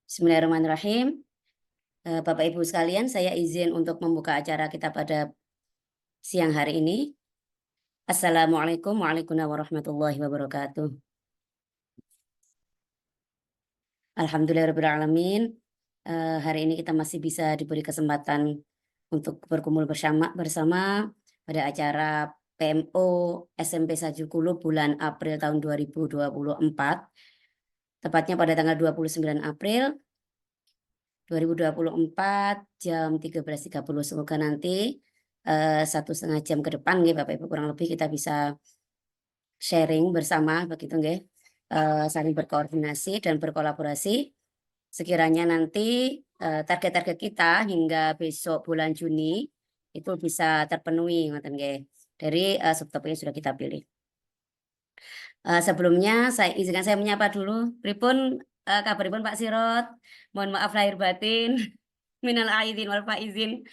Bismillahirrahmanirrahim. Bapak Ibu sekalian, saya izin untuk membuka acara kita pada siang hari ini. Assalamualaikum warahmatullahi wabarakatuh. Alhamdulillahirrahmanirrahim. Hari ini kita masih bisa diberi kesempatan untuk berkumpul bersama pada acara PMO SMP Sajukulu bulan April tahun 2024. Tepatnya pada tanggal 29 April 2024 jam 13.30. Semoga nanti 1,5 jam ke depan nih Bapak Ibu kurang lebih kita bisa sharing bersama begitu nggih, saling berkoordinasi dan berkolaborasi. Sekiranya nanti target-target kita hingga besok bulan Juni itu bisa terpenuhi ngoten nggih dari subtopik yang sudah kita pilih. Sebelumnya izinkan saya menyapa dulu. Pripun kabaripun Pak Sirot? Mohon maaf lahir batin. Minal aidin wal faizin.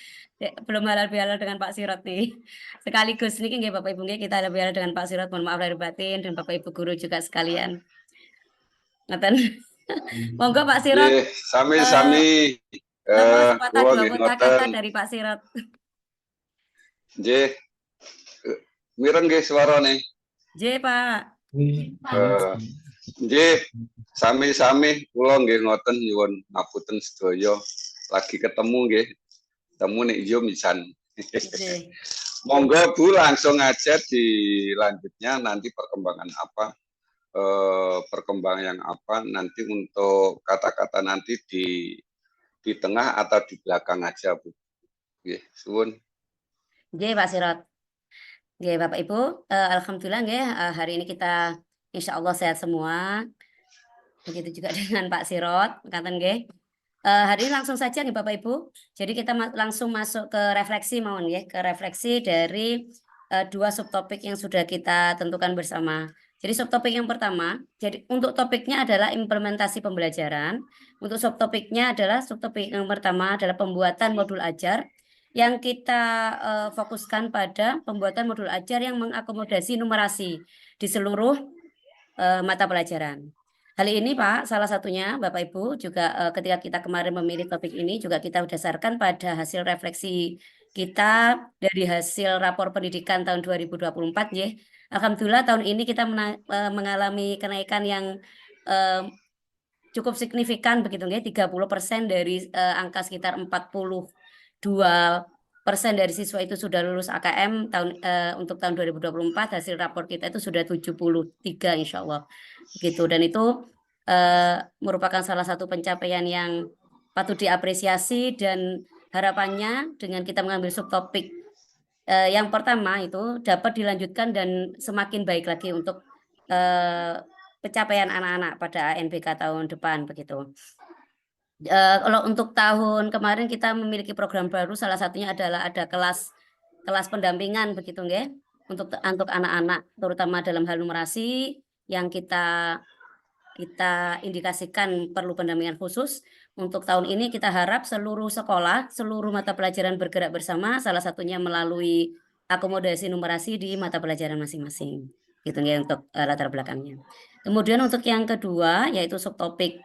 Belum halal bihalal dengan Pak Sirot nih. Sekaligus niki nggih Bapak Ibu nggih kita halal bihalal dengan Pak Sirot. Mohon maaf lahir batin dan Bapak Ibu guru juga sekalian. Ngoten. Monggo Pak Sirot. Sami-sami. Sepatah dua kata dari Pak Sirot. Nggih. Mireng nggih suarane. Nggih, Pak. Nggih, sami-sami kula nggih ngoten nyuwun ngapunten sedaya. Lagi ketemu nggih. Ketemu nek yo misan. Monggo Bu langsung aja dilanjutnya nanti perkembangan apa? Perkembangan yang apa nanti untuk kata-kata nanti di tengah atau di belakang aja Bu. Nggih, suwun. Nggih, Pak Sirot. Nggih, Bapak Ibu, alhamdulillah nggih hari ini kita insya Allah sehat semua. Begitu juga dengan Pak Sirot, ngaten nggih. Hari ini langsung saja nih Bapak Ibu. Jadi kita langsung masuk ke refleksi mawon nggih, ke refleksi dari dua subtopik yang sudah kita tentukan bersama. Jadi subtopik yang pertama, jadi untuk topiknya adalah implementasi pembelajaran. Untuk subtopiknya adalah subtopik yang pertama adalah pembuatan modul ajar yang kita fokuskan pada pembuatan modul ajar yang mengakomodasi numerasi di seluruh mata pelajaran. Hal ini Pak, salah satunya Bapak Ibu juga ketika kita kemarin memilih topik ini juga kita berdasarkan pada hasil refleksi kita dari hasil rapor pendidikan tahun 2024 ya. Alhamdulillah tahun ini kita mengalami kenaikan yang cukup signifikan begitu ya, 30% dari angka sekitar 42% dari siswa itu sudah lulus AKM untuk tahun 2024. Hasil rapor kita itu sudah 73 insya Allah gitu, dan itu merupakan salah satu pencapaian yang patut diapresiasi, dan harapannya dengan kita mengambil subtopik yang pertama itu dapat dilanjutkan dan semakin baik lagi untuk pencapaian anak-anak pada ANBK tahun depan begitu. Kalau untuk tahun kemarin kita memiliki program baru, salah satunya adalah ada kelas pendampingan begitu nggih untuk anak-anak terutama dalam hal numerasi yang kita indikasikan perlu pendampingan khusus. Untuk tahun ini kita harap seluruh sekolah, seluruh mata pelajaran bergerak bersama, salah satunya melalui akomodasi numerasi di mata pelajaran masing-masing gitu ya untuk latar belakangnya. Kemudian untuk yang kedua yaitu subtopik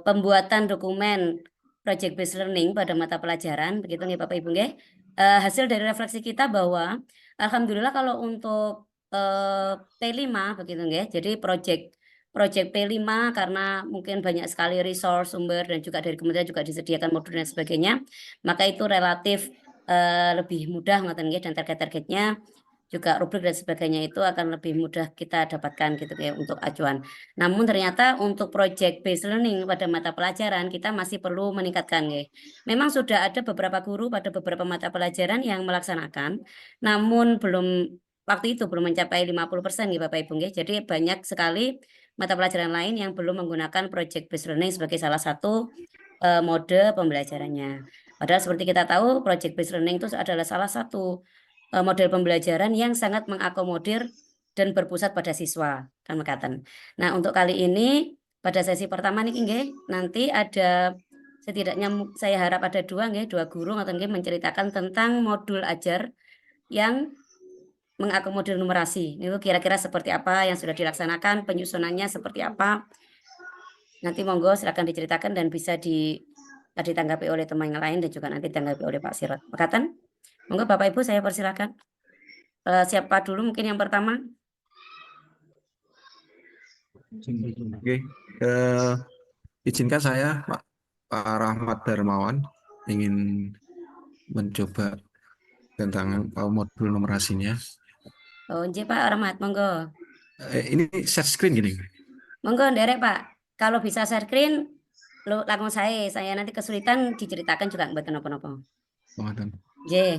pembuatan dokumen project based learning pada mata pelajaran begitu nih Bapak Ibu nggih. Hasil dari refleksi kita bahwa alhamdulillah kalau untuk P5 begitu nggih. Jadi project P5 karena mungkin banyak sekali resource sumber dan juga dari kementerian juga disediakan modul dan sebagainya, maka itu relatif lebih mudah ngoten nggih, dan target-targetnya juga rubrik dan sebagainya itu akan lebih mudah kita dapatkan gitu ya untuk acuan. Namun ternyata untuk project based learning pada mata pelajaran kita masih perlu meningkatkan ya. Memang sudah ada beberapa guru pada beberapa mata pelajaran yang melaksanakan, namun waktu itu belum mencapai 50% nih Bapak Ibu nggih. Jadi banyak sekali mata pelajaran lain yang belum menggunakan project based learning sebagai salah satu mode pembelajarannya. Padahal seperti kita tahu project based learning itu adalah salah satu model pembelajaran yang sangat mengakomodir dan berpusat pada siswa kan mekaten. Nah, untuk kali ini pada sesi pertama nih nggih, nanti ada setidaknya saya harap ada dua guru atau nggih menceritakan tentang modul ajar yang mengakomodir numerasi. Itu kira-kira seperti apa yang sudah dilaksanakan, penyusunannya seperti apa. Nanti monggo silakan diceritakan dan bisa ditanggapi oleh teman yang lain dan juga nanti ditanggapi oleh Pak Sirot. Pakatan? Monggo Bapak Ibu saya persilakan. Siapa dulu mungkin yang pertama? Oke, izinkan saya Pak Rahmat Darmawan ingin mencoba tentang modul numerasinya. Oh, nggih Pak Rahmat, monggo. Ini share screen gini. Monggo nderek Pak. Kalau bisa share screen, langsung saya nanti kesulitan diceritakan juga mboten napa-napa. Nggih.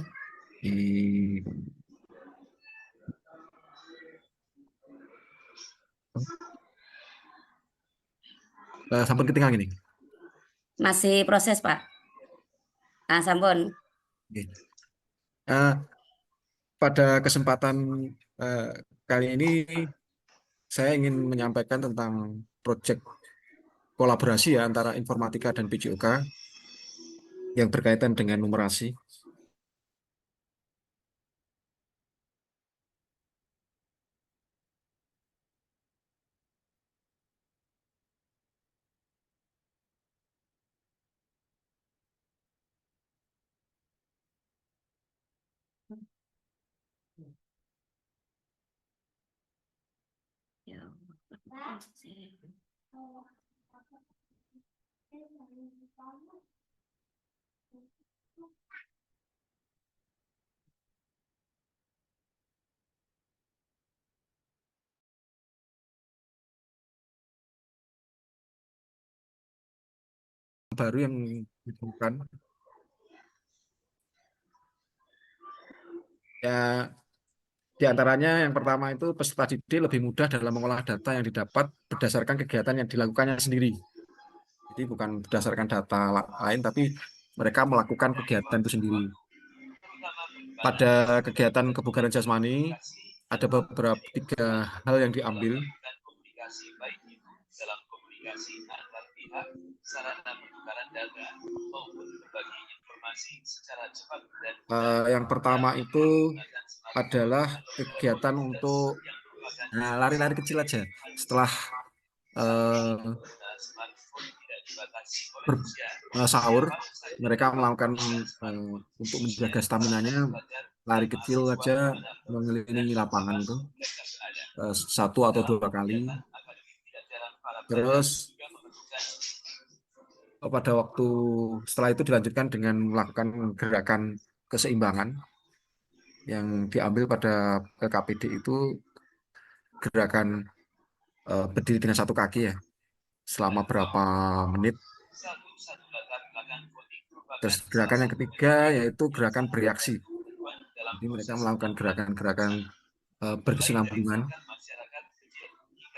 Sampun ketinggalan gini. Masih proses Pak. Ah, sampun. Pada kesempatan kali ini saya ingin menyampaikan tentang proyek kolaborasi ya antara informatika dan PJOK yang berkaitan dengan numerasi. Ya. Baru yang ditemukan ya, di antaranya yang pertama itu peserta didik lebih mudah dalam mengolah data yang didapat berdasarkan kegiatan yang dilakukannya sendiri. Jadi bukan berdasarkan data lain, tapi mereka melakukan kegiatan itu sendiri. Pada kegiatan kebugaran jasmani, ada beberapa 3 hal yang diambil. Yang pertama itu adalah kegiatan untuk lari-lari kecil aja. Setelah sahur, mereka melakukan untuk menjaga stamina-nya, lari kecil aja mengelilingi lapangan itu 1 atau 2 kali. Terus pada waktu setelah itu dilanjutkan dengan melakukan gerakan keseimbangan yang diambil pada KPD itu gerakan berdiri dengan 1 kaki ya selama berapa menit. Terus gerakan yang ketiga yaitu gerakan bereaksi. Jadi mereka melakukan gerakan-gerakan berkesinambungan.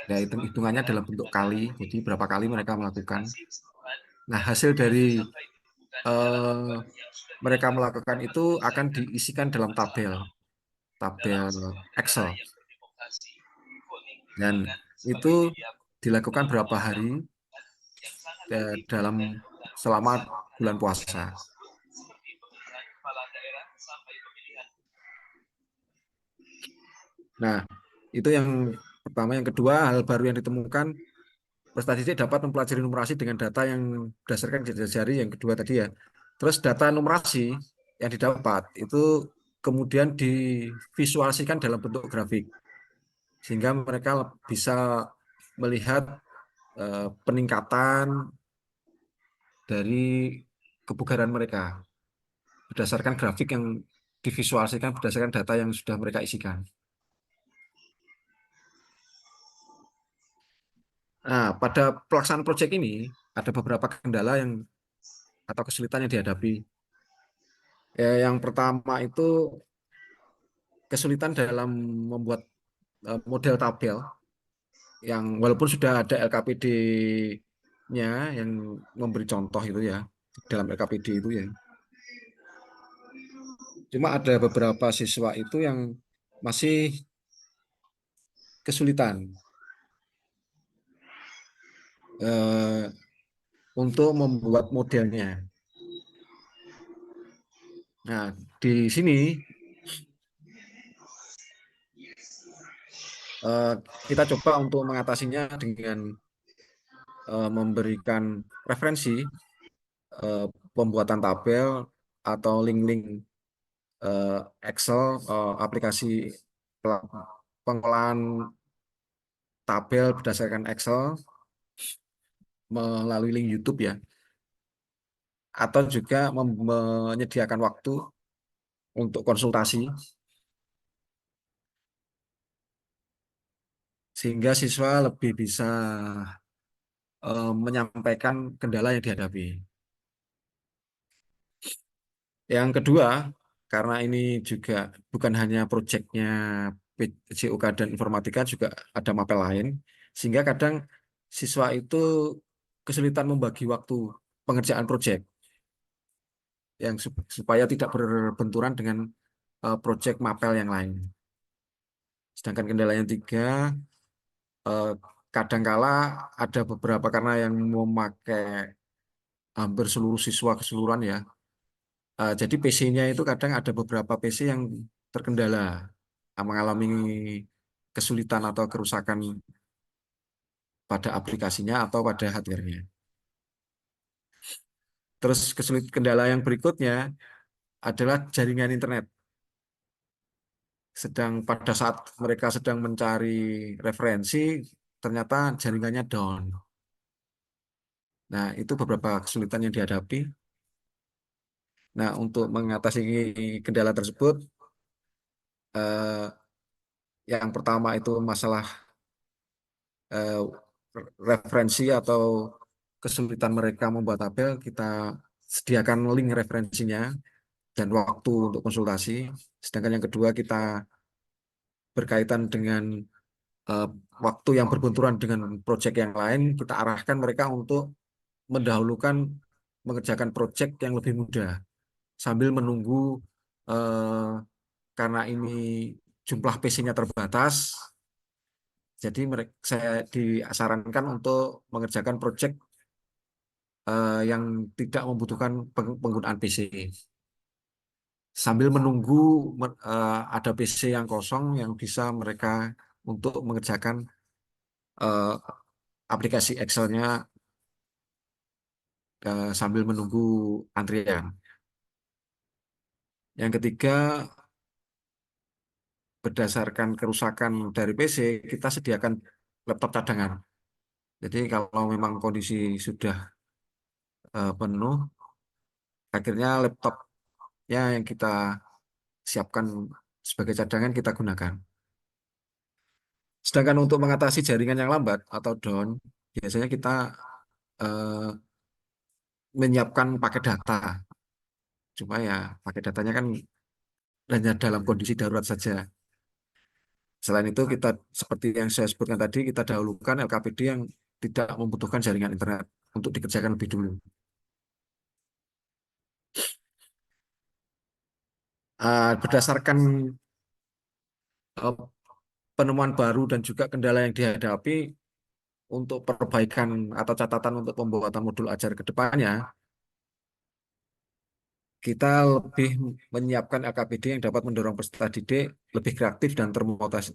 Ya, hitungannya dalam bentuk kali. Jadi berapa kali mereka melakukan. Nah, hasil dari mereka melakukan itu akan diisikan dalam tabel Excel. Dan itu dilakukan berapa hari selama bulan puasa. Nah, itu yang pertama. Yang kedua, hal baru yang ditemukan, peserta didik dapat mempelajari numerasi dengan data yang berdasarkan jari-jari yang kedua tadi ya. Terus data numerasi yang didapat itu kemudian divisualisasikan dalam bentuk grafik. Sehingga mereka bisa melihat peningkatan dari kebugaran mereka berdasarkan grafik yang divisualisasikan berdasarkan data yang sudah mereka isikan. Nah, pada pelaksanaan proyek ini ada beberapa kendala atau kesulitan yang dihadapi. Yang pertama itu kesulitan dalam membuat model tabel yang walaupun sudah ada LKPD-nya yang memberi contoh itu ya dalam LKPD itu ya. Cuma ada beberapa siswa itu yang masih kesulitan untuk membuat modelnya. Nah, di sini kita coba untuk mengatasinya dengan memberikan referensi pembuatan tabel atau link-link Excel, aplikasi pengolahan tabel berdasarkan Excel melalui link YouTube ya, atau juga menyediakan waktu untuk konsultasi sehingga siswa lebih bisa menyampaikan kendala yang dihadapi. Yang kedua, karena ini juga bukan hanya proyeknya PJOK dan informatika, juga ada mapel lain, sehingga kadang siswa itu kesulitan membagi waktu pengerjaan proyek yang supaya tidak berbenturan dengan proyek mapel yang lain. Sedangkan kendala yang tiga, kadangkala ada beberapa karena yang memakai hampir seluruh siswa keseluruhan ya. Jadi PC-nya itu kadang ada beberapa PC yang terkendala, mengalami kesulitan atau kerusakan pada aplikasinya atau pada hardware-nya. Terus kendala yang berikutnya adalah jaringan internet. Sedang pada saat mereka sedang mencari referensi, ternyata jaringannya down. Nah, itu beberapa kesulitan yang dihadapi. Nah, untuk mengatasi kendala tersebut, eh, yang pertama itu masalah eh, referensi atau kesulitan mereka membuat tabel, kita sediakan link referensinya dan waktu untuk konsultasi. Sedangkan yang kedua, kita berkaitan dengan eh, waktu yang berbenturan dengan proyek yang lain, kita arahkan mereka untuk mendahulukan mengerjakan proyek yang lebih mudah sambil menunggu, eh, karena ini jumlah PC-nya terbatas, jadi saya disarankan untuk mengerjakan proyek yang tidak membutuhkan penggunaan PC. Sambil menunggu ada PC yang kosong yang bisa mereka untuk mengerjakan eh, aplikasi Excel-nya sambil menunggu antrian. Yang ketiga, berdasarkan kerusakan dari PC, kita sediakan laptop cadangan. Jadi kalau memang kondisi sudah penuh, akhirnya laptopnya yang kita siapkan sebagai cadangan kita gunakan. Sedangkan untuk mengatasi jaringan yang lambat atau down, biasanya kita eh, menyiapkan paket data. Cuma ya paket datanya kan hanya dalam kondisi darurat saja. Selain itu kita seperti yang saya sebutkan tadi, kita dahulukan LKPD yang tidak membutuhkan jaringan internet untuk dikerjakan lebih dulu. Berdasarkan eh, penemuan baru dan juga kendala yang dihadapi untuk perbaikan atau catatan untuk pembuatan modul ajar ke depannya, kita lebih menyiapkan LKPD yang dapat mendorong peserta didik lebih kreatif dan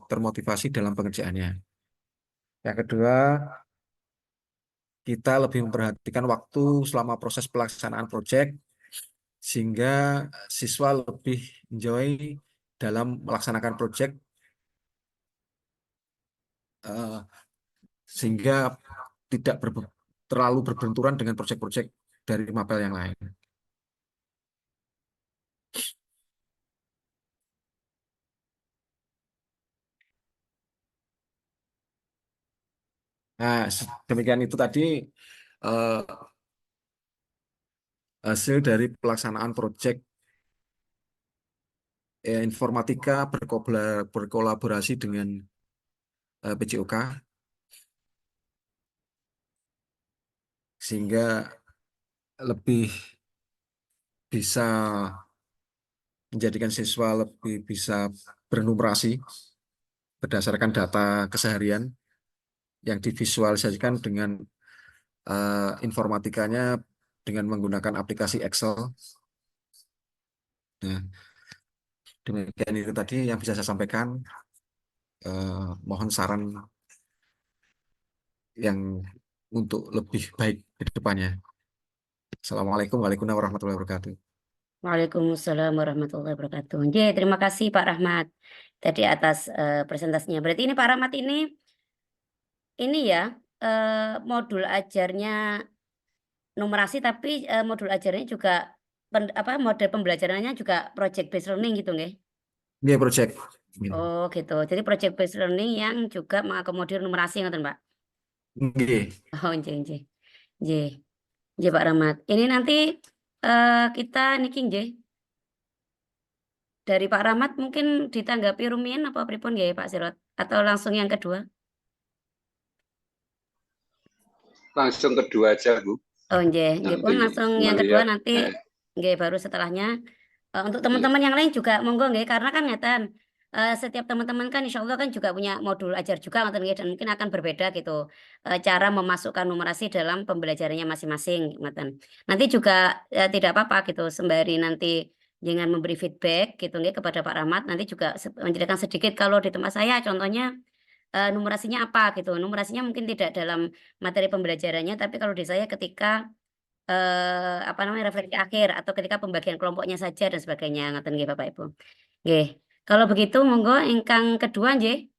termotivasi dalam pengerjaannya. Yang kedua, kita lebih memperhatikan waktu selama proses pelaksanaan proyek sehingga siswa lebih enjoy dalam melaksanakan proyek, eh, sehingga tidak terlalu berbenturan dengan proyek-proyek dari mapel yang lain. Nah, demikian itu tadi eh, hasil dari pelaksanaan proyek informatika berkolaborasi dengan PJOK, sehingga lebih bisa menjadikan siswa lebih bisa bernumerasi berdasarkan data keseharian yang divisualisasikan dengan informatikanya dengan menggunakan aplikasi Excel. Nah, demikian itu tadi yang bisa saya sampaikan. Mohon saran yang untuk lebih baik ke depannya. Assalamualaikum warahmatullahi wabarakatuh. Waalaikumsalam warahmatullahi wabarakatuh. Terima kasih Pak Rahmat tadi atas presentasinya. Berarti ini Pak Rahmat ini ya modul ajarnya numerasi, tapi modul ajarnya juga model pembelajarannya juga project based learning gitu nggih? Ini project. Oh gitu. Jadi project based learning yang juga mengakomodir numerasi ngoten Pak. Nggih. Oh nggih nggih. Nggih. Nggih Pak Rahmat. Ini nanti kita niki nggih. Dari Pak Rahmat mungkin ditanggapi rumiyin apa pripun nggih Pak Sirot? Atau langsung yang kedua? Langsung kedua aja, Bu. Oh nggih, nggih pun Nanti langsung yang kedua melihat. nanti nggih baru setelahnya untuk Iya. teman-teman yang lain juga monggo nggih karena kan ngeten setiap teman-teman kan insyaallah kan juga punya modul ajar juga ngoten nggih dan mungkin akan berbeda gitu cara memasukkan numerasi dalam pembelajarannya masing-masing ngoten. Nanti juga tidak apa-apa gitu sembari nanti dengan memberi feedback gitu nggih kepada Pak Rahmat nanti juga menjelaskan sedikit kalau di tempat saya contohnya numerasinya apa gitu. Numerasinya mungkin tidak dalam materi pembelajarannya, tapi kalau di saya ketika, apa namanya, refleksi akhir atau ketika pembagian kelompoknya saja dan sebagainya, ngoten nggih Bapak Ibu. Nggih, kalau begitu monggo ingkang kedua nggih.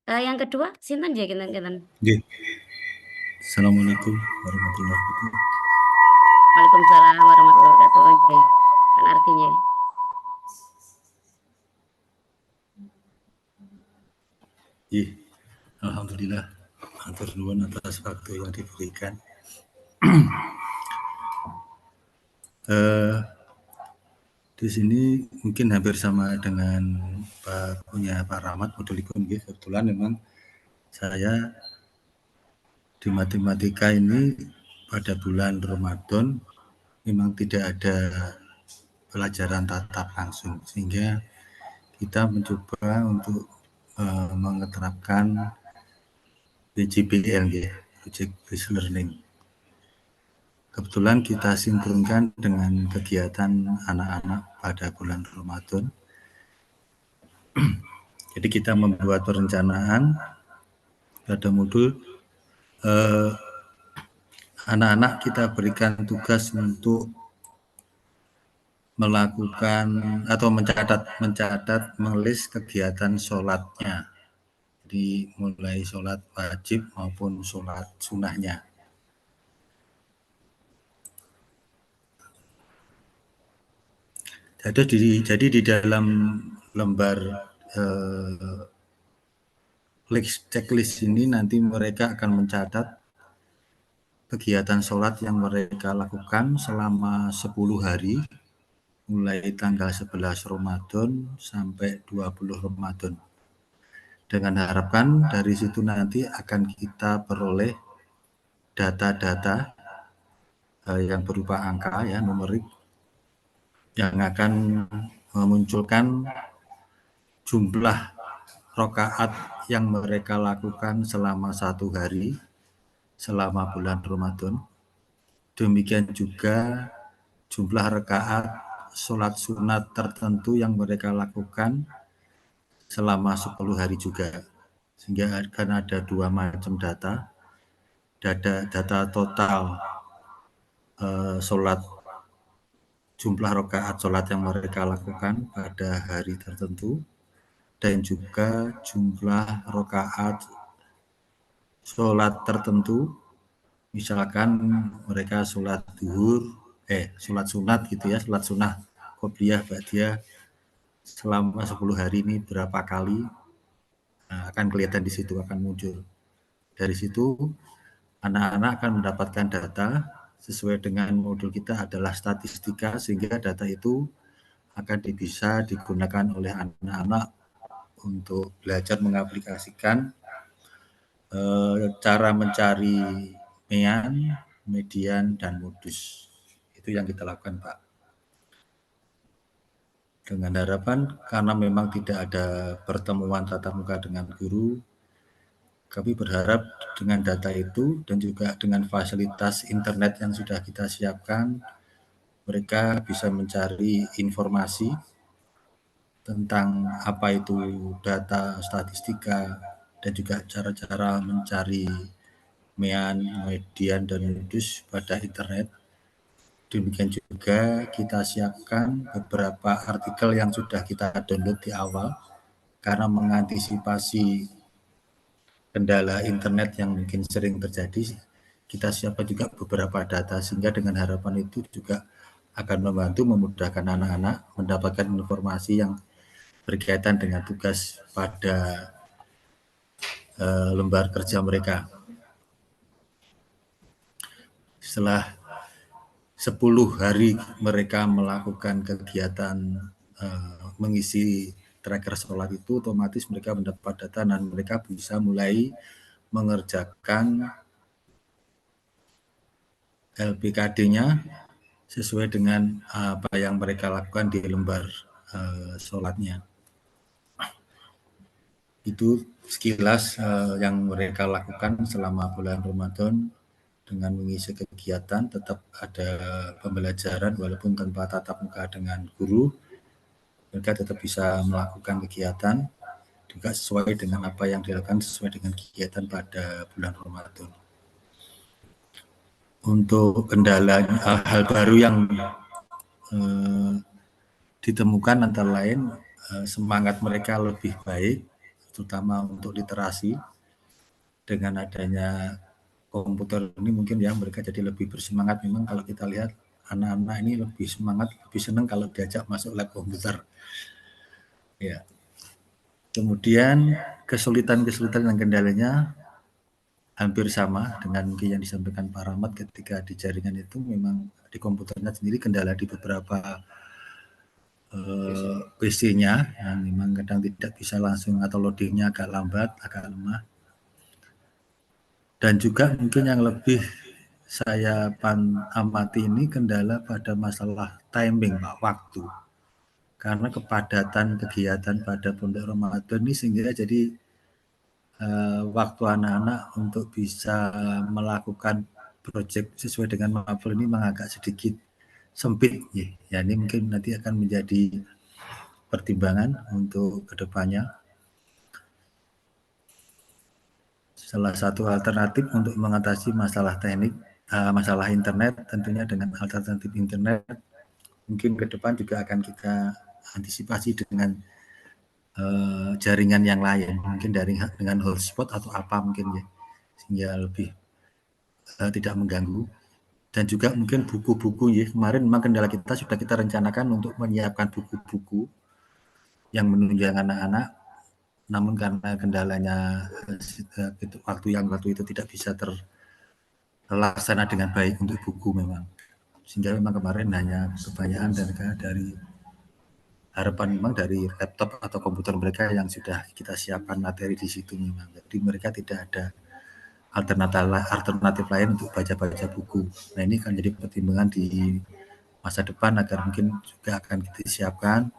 Yang kedua sinten nggih kinten-kinten? Nggih. Assalamualaikum warahmatullahi wabarakatuh. Waalaikumsalam warahmatullahi wabarakatuh. Nggih, kan artinya. Iya, alhamdulillah. Matur nuwun atas waktu yang diberikan. Di sini mungkin hampir sama dengan punya Pak Rahmat modulipun nggih. Kebetulan memang saya di matematika ini pada bulan Ramadan memang tidak ada pelajaran tatap langsung, sehingga kita mencoba untuk mengeterapkan PJBL, Project Based Learning. Kebetulan kita sinkronkan dengan kegiatan anak-anak pada bulan Ramadan. Jadi kita membuat perencanaan pada modul anak-anak kita berikan tugas untuk melakukan atau mencatat menulis kegiatan sholatnya. Jadi mulai sholat wajib maupun sholat sunnahnya. Jadi di dalam lembar checklist ini nanti mereka akan mencatat kegiatan sholat yang mereka lakukan selama 10 hari, mulai tanggal 11 Ramadan sampai 20 Ramadan. Dengan harapan dari situ nanti akan kita peroleh data-data yang berupa angka ya, numerik, yang akan memunculkan jumlah rakaat yang mereka lakukan selama 1 hari selama bulan Ramadan. Demikian juga jumlah rakaat sholat sunat tertentu yang mereka lakukan selama 10 hari juga. Sehingga akan ada 2 macam data. Data total sholat, jumlah rakaat sholat yang mereka lakukan pada hari tertentu, dan juga jumlah rakaat sholat tertentu, misalkan mereka sholat duhur, sholat sunat gitu ya, sholat sunnah, qobliyah, ba'diyah, selama 10 hari ini berapa kali, akan kelihatan di situ, akan muncul. Dari situ anak-anak akan mendapatkan data sesuai dengan modul kita adalah statistika, sehingga data itu akan bisa digunakan oleh anak-anak untuk belajar mengaplikasikan cara mencari mean, median, dan modus. Itu yang kita lakukan, Pak. Dengan harapan karena memang tidak ada pertemuan tatap muka dengan guru, kami berharap dengan data itu dan juga dengan fasilitas internet yang sudah kita siapkan, mereka bisa mencari informasi tentang apa itu data statistika dan juga cara-cara mencari median dan modus pada internet. Demikian juga kita siapkan beberapa artikel yang sudah kita download di awal karena mengantisipasi kendala internet yang mungkin sering terjadi. Kita siapkan juga beberapa data sehingga dengan harapan itu juga akan membantu memudahkan anak-anak mendapatkan informasi yang berkaitan dengan tugas pada lembar kerja mereka. Setelah 10 hari mereka melakukan kegiatan mengisi tracker sholat itu, otomatis mereka mendapat data dan mereka bisa mulai mengerjakan LPKD-nya sesuai dengan apa yang mereka lakukan di lembar sholatnya. Itu sekilas yang mereka lakukan selama bulan Ramadan. Dengan mengisi kegiatan tetap ada pembelajaran walaupun tanpa tatap muka dengan guru, mereka tetap bisa melakukan kegiatan juga sesuai dengan apa yang dilakukan sesuai dengan kegiatan pada bulan Ramadan. Untuk kendala hal baru yang ditemukan antara lain semangat mereka lebih baik, terutama untuk literasi. Dengan adanya komputer ini mungkin ya mereka jadi lebih bersemangat. Memang kalau kita lihat anak-anak ini lebih semangat, lebih senang kalau diajak masuk lab komputer. Ya. Kemudian kesulitan-kesulitan dan kendalanya hampir sama dengan mungkin yang disampaikan Pak Rahmat ketika di jaringan itu. Memang di komputernya sendiri kendala di beberapa PC-nya yang memang kadang tidak bisa langsung atau loadingnya agak lambat, agak lemah. Dan juga mungkin yang lebih saya amati ini kendala pada masalah timing, Pak, waktu. Karena kepadatan kegiatan pada Pondok Ramadan ini sehingga jadi waktu anak-anak untuk bisa melakukan proyek sesuai dengan maful ini memang agak sedikit sempit. Ya, ini mungkin nanti akan menjadi pertimbangan untuk kedepannya. Salah satu alternatif untuk mengatasi masalah teknik, masalah internet tentunya dengan alternatif internet mungkin ke depan juga akan kita antisipasi dengan jaringan yang lain, mungkin dengan hotspot atau apa mungkin ya, sehingga lebih tidak mengganggu. Dan juga mungkin buku-buku ya, kemarin memang kendala kita sudah kita rencanakan untuk menyiapkan buku-buku yang menunjang anak-anak. Namun karena kendalanya waktu itu tidak bisa terlaksana dengan baik untuk buku memang. Sehingga memang kemarin hanya kebanyakan dari harapan memang dari laptop atau komputer mereka yang sudah kita siapkan materi di situ memang. Jadi mereka tidak ada alternatif lain untuk baca-baca buku. Nah ini akan jadi pertimbangan di masa depan agar mungkin juga akan kita siapkan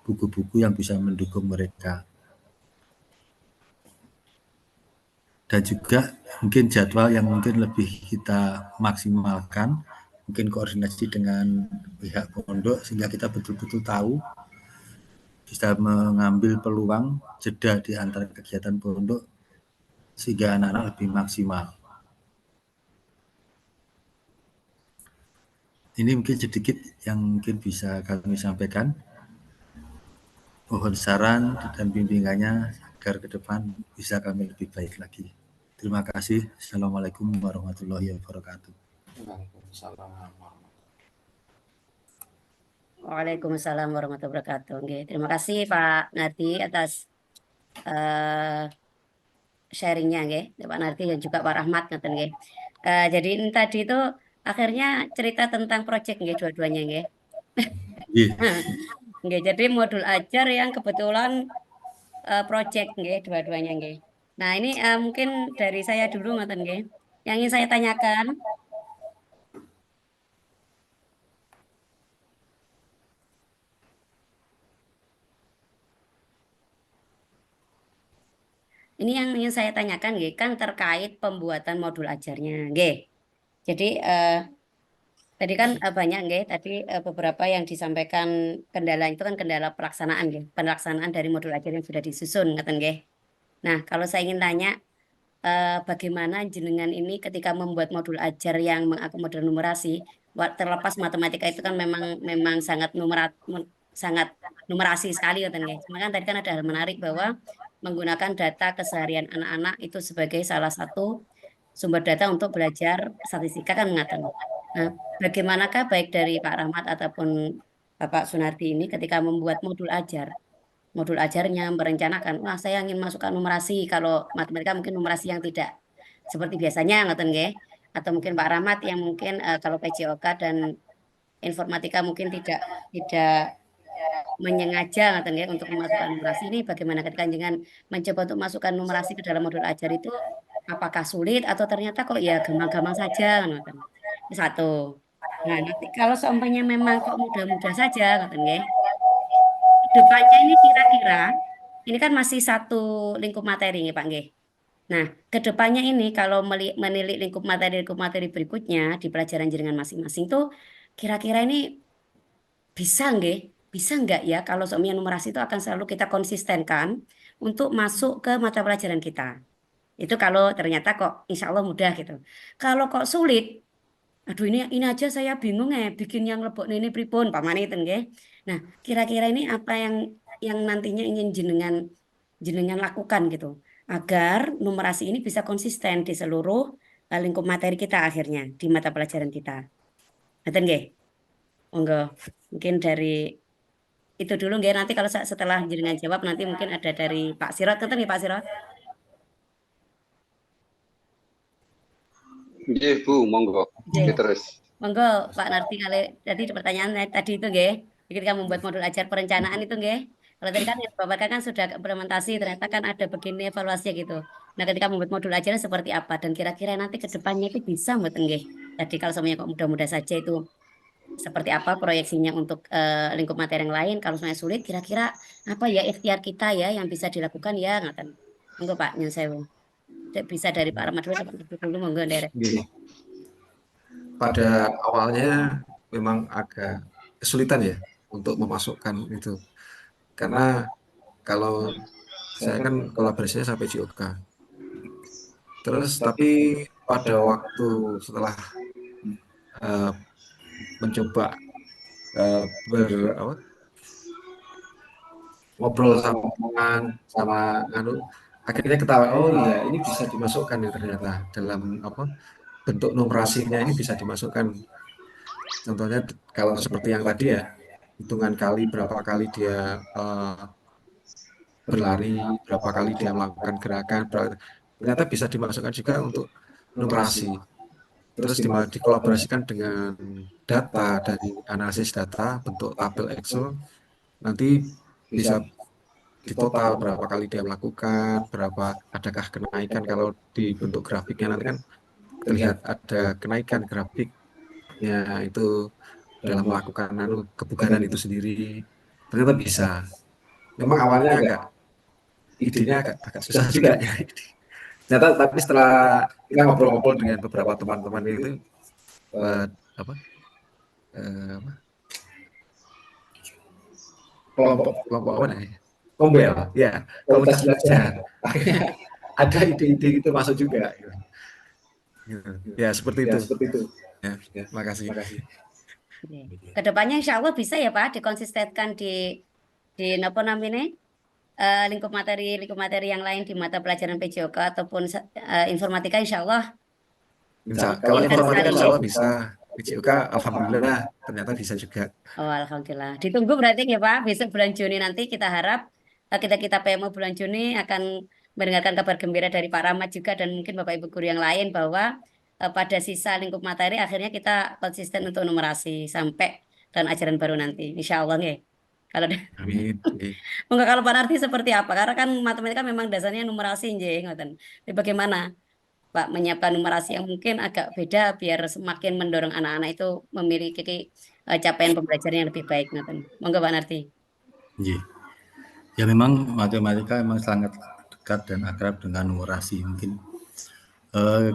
buku-buku yang bisa mendukung mereka. Dan juga mungkin jadwal yang mungkin lebih kita maksimalkan, mungkin koordinasi dengan pihak pondok sehingga kita betul-betul tahu bisa mengambil peluang jeda di antara kegiatan pondok sehingga anak-anak lebih maksimal. Ini mungkin sedikit yang mungkin bisa kami sampaikan. Mohon saran dan bimbingannya agar ke depan bisa kami lebih baik lagi. Terima kasih. Assalamualaikum warahmatullahi wabarakatuh. Waalaikumsalam warahmatullahi wabarakatuh. Oke, terima kasih Pak Nardi atas sharingnya, Pak Nardi dan juga Pak Rahmat. Jadi ini tadi itu akhirnya cerita tentang proyek dua-duanya. Jadi modul ajar yang kebetulan proyek dua-duanya. Nah ini mungkin dari saya dulu yang ingin saya tanyakan. Ini yang ingin saya tanyakan kan terkait pembuatan modul ajarnya. Jadi tadi kan banyak tadi beberapa yang disampaikan kendala itu kan kendala pelaksanaan pelaksanaan dari modul ajar yang sudah disusun Nah, kalau saya ingin tanya bagaimana jenengan ini ketika membuat modul ajar yang mengakomodir numerasi, terlepas matematika itu kan memang sangat numerasi sekali kan ya. Cuma kan tadi kan ada hal menarik bahwa menggunakan data keseharian anak-anak itu sebagai salah satu sumber data untuk belajar statistika kan mengatakan. Nah, bagaimanakah baik dari Pak Rahmat ataupun Bapak Sunardi ini ketika membuat modul ajarnya merencanakan, wah saya ingin masukkan numerasi, kalau matematika mungkin numerasi yang tidak seperti biasanya, ngoten nggih. Atau mungkin Pak Rahmat yang mungkin kalau PJOK dan informatika mungkin tidak menyengaja ngoten nggih untuk memasukkan numerasi ini, bagaimana ketika jenengan mencoba untuk masukkan numerasi ke dalam modul ajar itu apakah sulit atau ternyata kok ya gampang-gampang saja ngoten. Itu satu. Nah, nanti kalau seumpamanya memang kok mudah-mudah saja ngoten nggih. Depannya ini kira-kira ini kan masih satu lingkup materi nih Pak nggih. Nah, kedepannya ini kalau menilik lingkup materi berikutnya di pelajaran jaringan masing-masing tuh kira-kira ini bisa nggak ya kalau seumpamanya numerasi itu akan selalu kita konsistenkan untuk masuk ke mata pelajaran kita. Itu kalau ternyata kok insya Allah mudah gitu. Kalau kok sulit, aduh ini aja saya bingung bikin yang lebok ini pripun pamane itu nggih. Nah, kira-kira ini apa yang nantinya ingin jenengan lakukan gitu agar numerasi ini bisa konsisten di seluruh lingkup materi kita akhirnya di mata pelajaran kita. Ngoten nggih? Monggo. Mungkin dari itu dulu nggih, nanti kalau setelah jenengan jawab nanti mungkin ada dari Pak Sirot. Ngoten nggih Pak Sirot? Nggih Bu, monggo. Nggih. Terus. Monggo Pak Narti, kali tadi pertanyaan tadi itu nggih. Ketika membuat modul ajar perencanaan itu nggih. Kalau tadi kan yang Bapak kan sudah implementasi, ternyata kan ada begini evaluasi gitu. Nah, ketika membuat modul ajar seperti apa dan kira-kira nanti ke depannya itu bisa mboten nggih. Tadi kalau semuanya kok mudah-mudah saja itu seperti apa proyeksinya untuk lingkup materi yang lain. Kalau semuanya sulit, kira-kira apa ya ikhtiar kita ya yang bisa dilakukan ya ngaten. Monggo Pak, nyun sewu. Bisa dari Pak Rahmat dulu monggo Derek. Gini, pada awalnya memang agak kesulitan ya untuk memasukkan itu. Karena kalau saya kan kolaborasinya sampai JOK. Terus tapi pada waktu setelah mencoba ngobrol sama akhirnya ketawa, oh iya ini bisa dimasukkan ya ternyata dalam bentuk numerasinya ini bisa dimasukkan. Contohnya kalau seperti yang tadi ya, hitungan kali berapa kali dia berlari, berapa kali dia melakukan gerakan, ternyata bisa dimasukkan juga untuk numerasi. Terus dikolaborasikan dengan data dari analisis data bentuk tabel Excel, nanti bisa ditotal berapa kali dia melakukan, berapa adakah kenaikan. Kalau di bentuk grafiknya nanti kan terlihat ada kenaikan grafiknya itu dalam melakukan kebugaran itu sendiri. Ternyata bisa. Memang awalnya idenya agak susah juga ya. Ternyata tapi setelah kita ngobrol-ngobrol dengan beberapa teman-teman itu kelompok apa nih? Kombel, ya, komunitas belajar. Ada ide-ide itu masuk juga. Ya seperti itu. Ya, makasih. Kedepannya insya Allah bisa ya Pak dikonsistenkan di apa namanya lingkup materi yang lain di mata pelajaran PJOK ataupun informatika insya Allah. Kalau informatika insya Allah bisa. PJOK alhamdulillah ternyata bisa juga. Oh alhamdulillah. Ditunggu berarti ya Pak, besok bulan Juni nanti kita harap kita PMO bulan Juni akan mendengarkan kabar gembira dari Pak Rahmat juga dan mungkin Bapak Ibu guru yang lain bahwa pada sisa lingkup materi akhirnya kita konsisten untuk numerasi sampai dan ajaran baru nanti. Insya Allah ya. Kalau Amin. Enggak, kalau Pak Narti seperti apa? Karena kan matematika memang dasarnya numerasi nggih, ngoten. Tapi bagaimana Pak menyiapkan numerasi yang mungkin agak beda biar semakin mendorong anak-anak itu memiliki capaian pembelajaran yang lebih baik, ngoten. Monggo Pak Narti. Iya. Ya memang matematika memang sangat dekat dan akrab dengan numerasi. Mungkin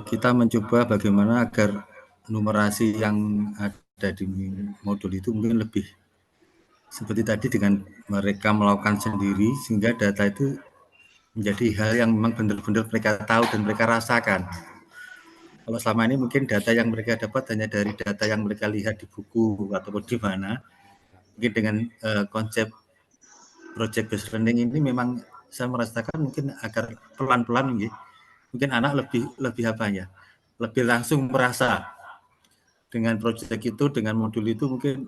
kita mencoba bagaimana agar numerasi yang ada di modul itu mungkin lebih seperti tadi dengan mereka melakukan sendiri sehingga data itu menjadi hal yang memang benar-benar mereka tahu dan mereka rasakan. Kalau selama ini mungkin data yang mereka dapat hanya dari data yang mereka lihat di buku ataupun di mana, mungkin dengan konsep project based learning ini memang saya merasakan mungkin agar pelan-pelan mungkin anak lebih apa ya, lebih langsung merasa dengan project itu, dengan modul itu mungkin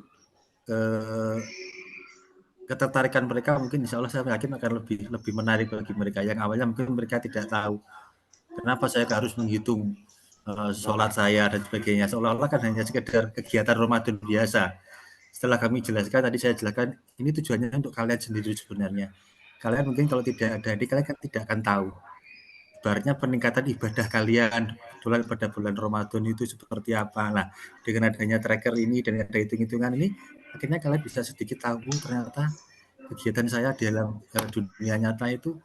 ketertarikan mereka mungkin insya Allah saya yakin akan lebih menarik bagi mereka yang awalnya mungkin mereka tidak tahu kenapa saya harus menghitung sholat saya dan sebagainya, seolah-olah kan hanya sekedar kegiatan Ramadan biasa. Setelah kami jelaskan, tadi saya jelaskan ini tujuannya untuk kalian sendiri sebenarnya. Kalian mungkin kalau tidak ada ini kalian kan tidak akan tahu ibaratnya peningkatan ibadah kalian pada bulan Ramadan itu seperti apa. Nah, dengan adanya tracker ini dan ada hitung-hitungan ini, akhirnya kalian bisa sedikit tahu ternyata kegiatan saya di dalam dunia nyata itu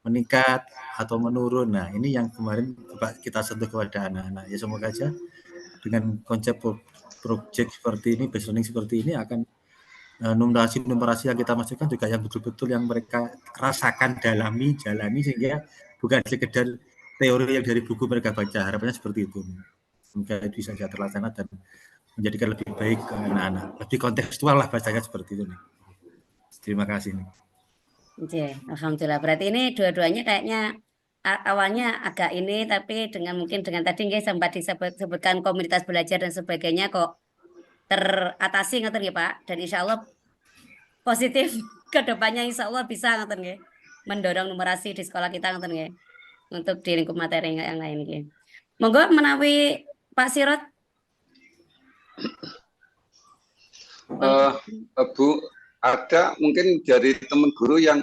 meningkat atau menurun. Nah, ini yang kemarin kita sentuh kepada anak-anak. Ya semoga aja dengan konsep project seperti ini, based learning seperti ini akan numerasi yang kita masukkan juga yang betul-betul yang mereka rasakan, jalani sehingga bukan sekedar teori yang dari buku mereka baca. Harapannya seperti itu. Semoga bisa terlaksana dan menjadikan lebih baik ke anak-anak. Lebih kontekstual lah bahasanya seperti itu nih. Terima kasih nih. Alhamdulillah. Berarti ini dua-duanya kayaknya awalnya agak ini, tapi mungkin dengan tadi nggih sempat disebutkan komunitas belajar dan sebagainya kok teratasi ngoten nggih Pak. Dan insya Allah positif ke depannya insya Allah bisa ngoten nggih. Mendorong numerasi di sekolah kita ngoten nggih. Untuk di lingkup materi yang lain nggih. Monggo menawi Pak Sirot. Bu, ada mungkin dari teman guru yang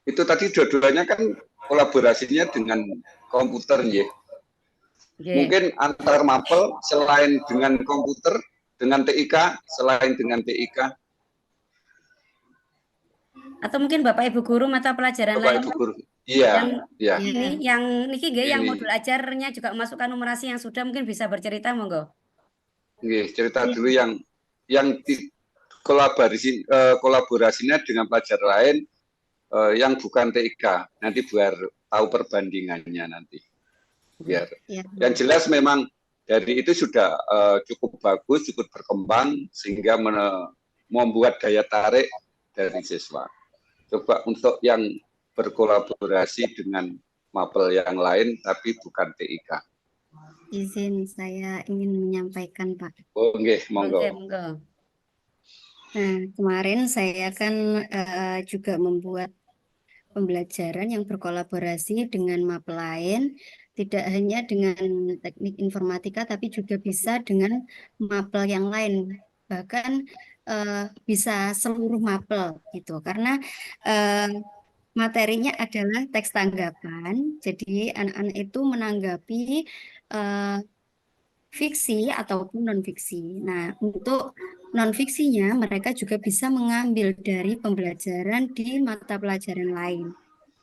itu tadi dua-duanya kan kolaborasinya dengan komputer ya. Mungkin antar mapel selain dengan komputer, dengan TIK, selain dengan TIK. Atau mungkin Bapak Ibu guru mata pelajaran Bapak lain. Ibu guru. Iya, iya. Ini yang niki nggih yang modul ajarnya juga memasukkan numerasi yang sudah mungkin bisa bercerita monggo. Nggih, cerita dulu yang kolaborasinya dengan pelajar lain yang bukan TIK. Nanti biar tahu perbandingannya nanti. Biar yang jelas memang dari itu sudah cukup bagus, cukup berkembang sehingga membuat daya tarik dari siswa. Coba untuk yang berkolaborasi dengan mapel yang lain tapi bukan TIK. Izin saya ingin menyampaikan Pak. Oh nggih, monggo. Nah, kemarin saya kan juga membuat pembelajaran yang berkolaborasi dengan mapel lain, tidak hanya dengan teknik informatika tapi juga bisa dengan mapel yang lain, bahkan bisa seluruh mapel gitu, karena materinya adalah teks tanggapan, jadi anak-anak itu menanggapi fiksi ataupun non-fiksi. Nah, untuk non-fiksinya mereka juga bisa mengambil dari pembelajaran di mata pelajaran lain,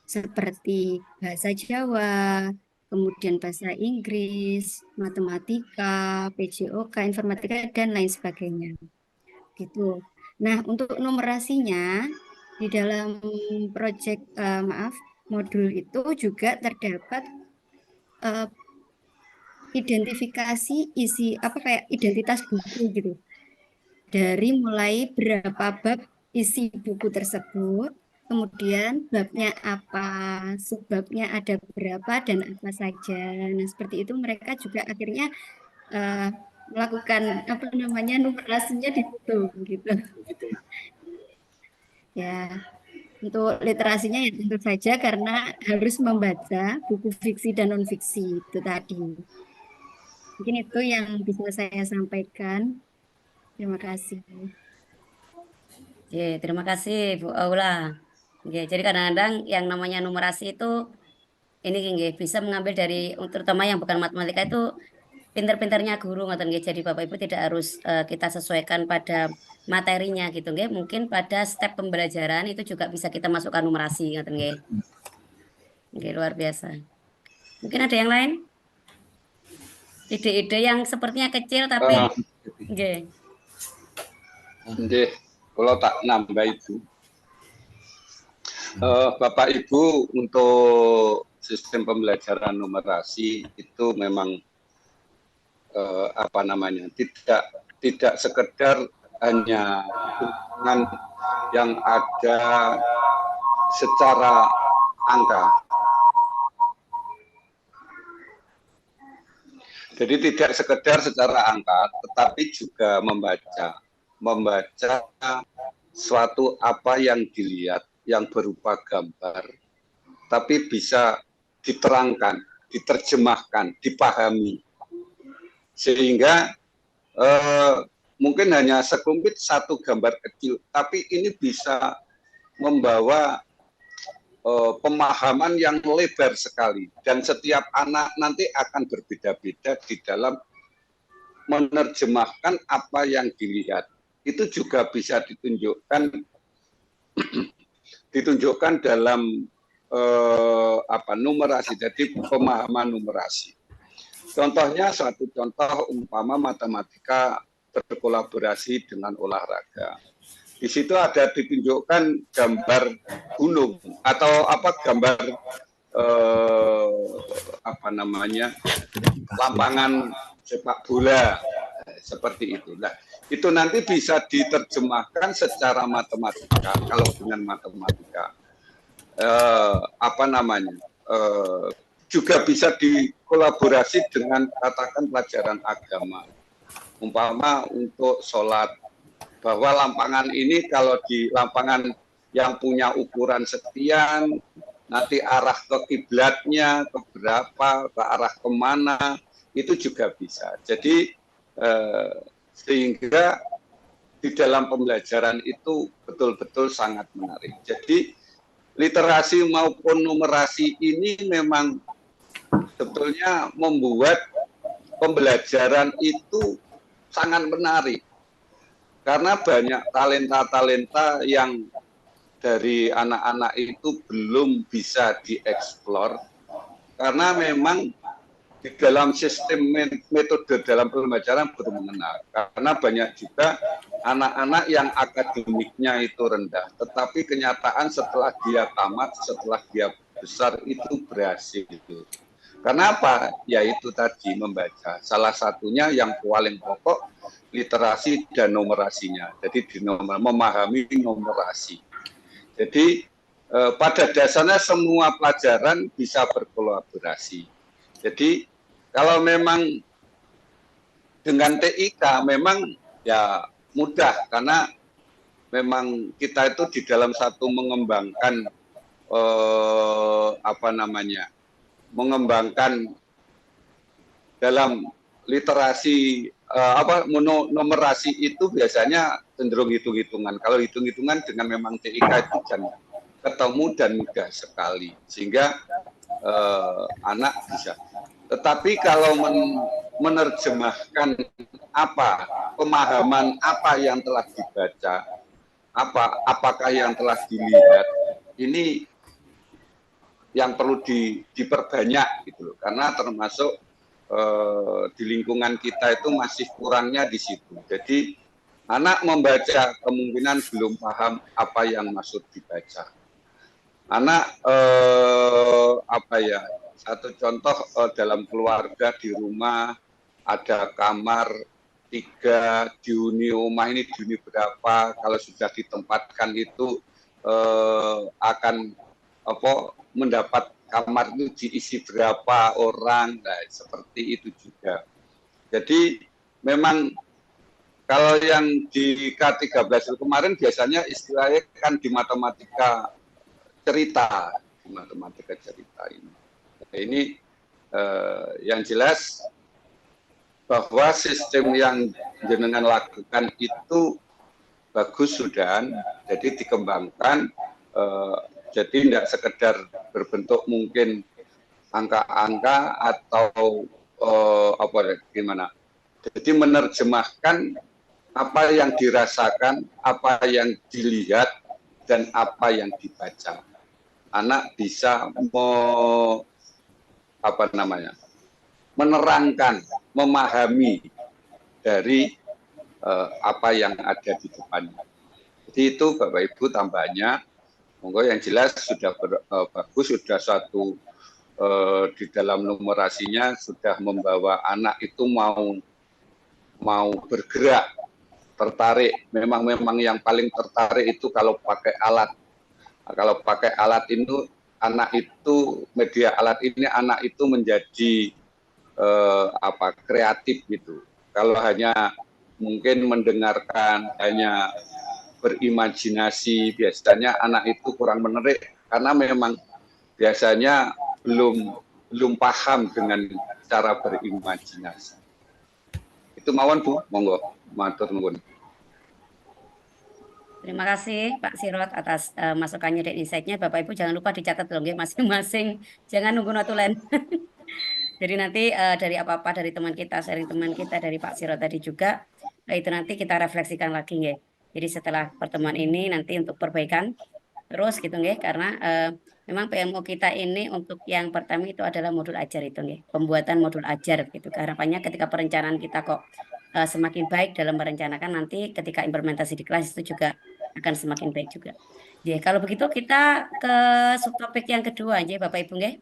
seperti bahasa Jawa, kemudian bahasa Inggris, matematika, PJOK, informatika, dan lain sebagainya. Gitu. Nah, untuk numerasinya, di dalam project, modul itu juga terdapat identifikasi isi kayak identitas buku gitu. Dari mulai berapa bab isi buku tersebut, kemudian babnya apa, subbabnya ada berapa dan apa saja. Nah, seperti itu mereka juga akhirnya melakukan numerasinya di situ gitu. Ya, untuk literasinya ya tentu saja karena harus membaca buku fiksi dan non fiksi itu tadi. Mungkin itu yang bisa saya sampaikan. Terima kasih. Terima kasih Bu Aula. Jadi kadang-kadang yang namanya numerasi itu ini bisa mengambil dari terutama yang bukan matematika itu pinter-pinternya guru ngoten nggih. Jadi Bapak Ibu tidak harus kita sesuaikan pada materinya gitu nggih. Mungkin pada step pembelajaran itu juga bisa kita masukkan numerasi ngoten nggih. Nggih, luar biasa. Mungkin ada yang lain? Ide-ide yang sepertinya kecil tapi nggih. Nggih, kalau tak nambah Ibu. Bapak Ibu, untuk sistem pembelajaran numerasi itu memang tidak sekedar hanya hitungan yang ada secara angka. Jadi tidak sekedar secara angka, tetapi juga membaca suatu apa yang dilihat, yang berupa gambar, tapi bisa diterangkan, diterjemahkan, dipahami, sehingga mungkin hanya sekelumit satu gambar kecil, tapi ini bisa membawa pemahaman yang lebar sekali, dan setiap anak nanti akan berbeda-beda di dalam menerjemahkan apa yang dilihat. Itu juga bisa ditunjukkan dalam numerasi, jadi pemahaman numerasi. Contohnya, suatu contoh umpama matematika berkolaborasi dengan olahraga. Di situ ada ditunjukkan gambar gunung atau gambar lapangan sepak bola seperti itu. Nah, itu nanti bisa diterjemahkan secara matematika. Kalau dengan matematika, juga bisa dikolaborasi dengan katakan pelajaran agama. Umpama untuk sholat, bahwa lampangan ini kalau di lampangan yang punya ukuran sekian, nanti arah ke kiblatnya ke berapa, ke arah kemana, itu juga bisa. Jadi sehingga di dalam pembelajaran itu betul-betul sangat menarik. Jadi literasi maupun numerasi ini memang sebetulnya membuat pembelajaran itu sangat menarik. Karena banyak talenta-talenta yang dari anak-anak itu belum bisa dieksplor, karena memang di dalam sistem metode dalam pembelajaran belum mengenal. Karena banyak juga anak-anak yang akademiknya itu rendah, tetapi kenyataan setelah dia tamat, setelah dia besar itu berhasil. Kenapa? Yaitu tadi membaca. Salah satunya yang paling pokok literasi dan numerasinya. Jadi memahami numerasi. Jadi pada dasarnya semua pelajaran bisa berkolaborasi. Jadi kalau memang dengan TIK memang ya mudah, karena memang kita itu di dalam satu mengembangkan mengembangkan dalam literasi numerasi itu biasanya cenderung hitung-hitungan. Kalau hitung-hitungan dengan memang TIK itu ketemu dan mudah sekali, sehingga anak bisa. Tetapi kalau menerjemahkan pemahaman apa yang telah dibaca, apakah yang telah dilihat, ini yang perlu diperbanyak gitu loh, karena termasuk di lingkungan kita itu masih kurangnya di situ. Jadi anak membaca kemungkinan belum paham apa yang maksud dibaca. Anak satu contoh dalam keluarga di rumah ada kamar 3, dihuni rumah ini dihuni berapa, kalau sudah ditempatkan itu akan mendapat kamar itu diisi berapa orang, nah seperti itu juga. Jadi memang kalau yang di K13 kemarin biasanya istilahnya kan di matematika cerita ini. Nah, ini yang jelas bahwa sistem yang jenengan lakukan itu bagus sudah, jadi dikembangkan. Jadi tidak sekedar berbentuk mungkin angka-angka atau gimana. Jadi menerjemahkan apa yang dirasakan, apa yang dilihat, dan apa yang dibaca. Anak bisa menerangkan, memahami dari apa yang ada di depannya. Jadi itu Bapak Ibu tambahnya. Monggo yang jelas sudah bagus, sudah satu di dalam numerasinya sudah membawa anak itu mau bergerak, tertarik. Memang yang paling tertarik itu kalau pakai alat. Kalau pakai alat itu anak itu media alat ini anak itu menjadi kreatif gitu. Kalau hanya mungkin mendengarkan, hanya berimajinasi, biasanya anak itu kurang menarik karena memang biasanya belum paham dengan cara berimajinasi. Itu mawon Bu, monggo matur nuwun. Terima kasih Pak Sirot atas masukannya dan insight-nya. Bapak Ibu jangan lupa dicatat dong ya masing-masing. Jangan nunggu notulen. Jadi nanti dari apa-apa dari teman kita, sharing teman kita dari Pak Sirot tadi juga, itu nanti kita refleksikan lagi ya. Jadi setelah pertemuan ini nanti untuk perbaikan terus gitu ya, karena memang PMO kita ini untuk yang pertama itu adalah modul ajar itu ya, pembuatan modul ajar gitu. Harapannya ketika perencanaan kita kok semakin baik dalam merencanakan, nanti ketika implementasi di kelas itu juga akan semakin baik juga. Ya, kalau begitu kita ke subtopik yang kedua aja Bapak Ibu ya.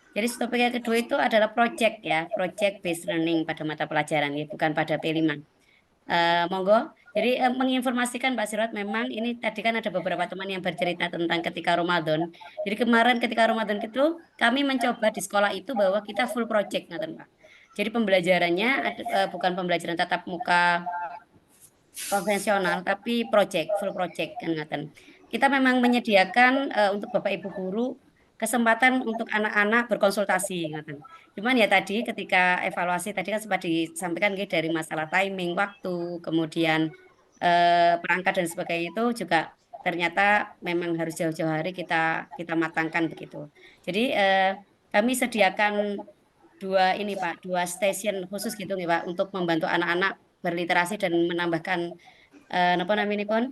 Jadi topik yang kedua itu adalah project ya, project based learning pada mata pelajaran ya, bukan pada P5. Monggo. Jadi menginformasikan Pak Sirot, memang ini tadi kan ada beberapa teman yang bercerita tentang ketika Ramadan. Jadi kemarin ketika Ramadan itu kami mencoba di sekolah itu bahwa kita full project ngaten Pak. Jadi pembelajarannya bukan pembelajaran tatap muka konvensional tapi project, full project kan ngaten. Kita memang menyediakan untuk Bapak Ibu guru kesempatan untuk anak-anak berkonsultasi ngaten. Cuman ya tadi ketika evaluasi tadi kan sempat disampaikan gitu, dari masalah timing, waktu, kemudian perangkat dan sebagainya itu juga ternyata memang harus jauh-jauh hari kita matangkan begitu. Jadi kami sediakan dua stasiun khusus gitu nih Pak untuk membantu anak-anak berliterasi dan menambahkan napa namanya pun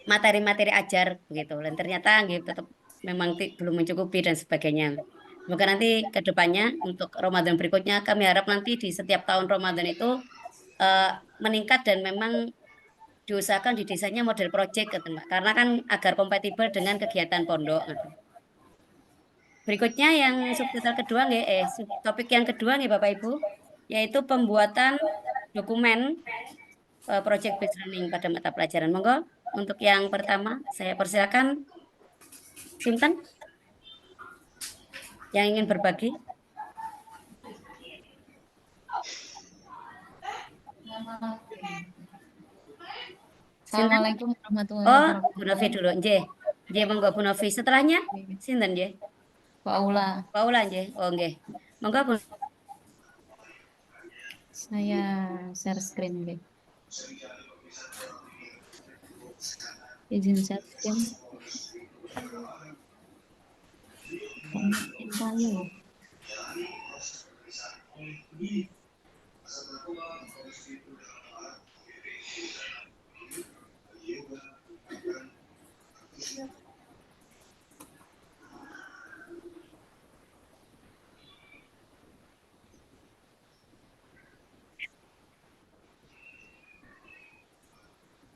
materi-materi ajar begitu. Dan ternyata gitu tetap memang belum mencukupi dan sebagainya. Semoga nanti ke depannya untuk Ramadan berikutnya kami harap nanti di setiap tahun Ramadan itu eh, meningkat dan memang diusahakan didesainnya model project gitu, Mbak. Karena kan agar kompatibel dengan kegiatan pondok gitu. Berikutnya yang subtitle kedua nggih, subtopik yang kedua nih Bapak Ibu, yaitu pembuatan dokumen project based learning pada mata pelajaran. Monggo untuk yang pertama saya persilakan Sinten yang ingin berbagi. Sinten? Assalamualaikum warahmatullahi Oh, wabarakatuh. Bu Novi dulu, nggih. Nggih, monggo Bu Novi. Setelahnya sinten nggih? Pak Aula, Paula nggih. Oh, nggih. Monggo Bu. saya share screen deh. Izin share screen. Mungkin saya ya.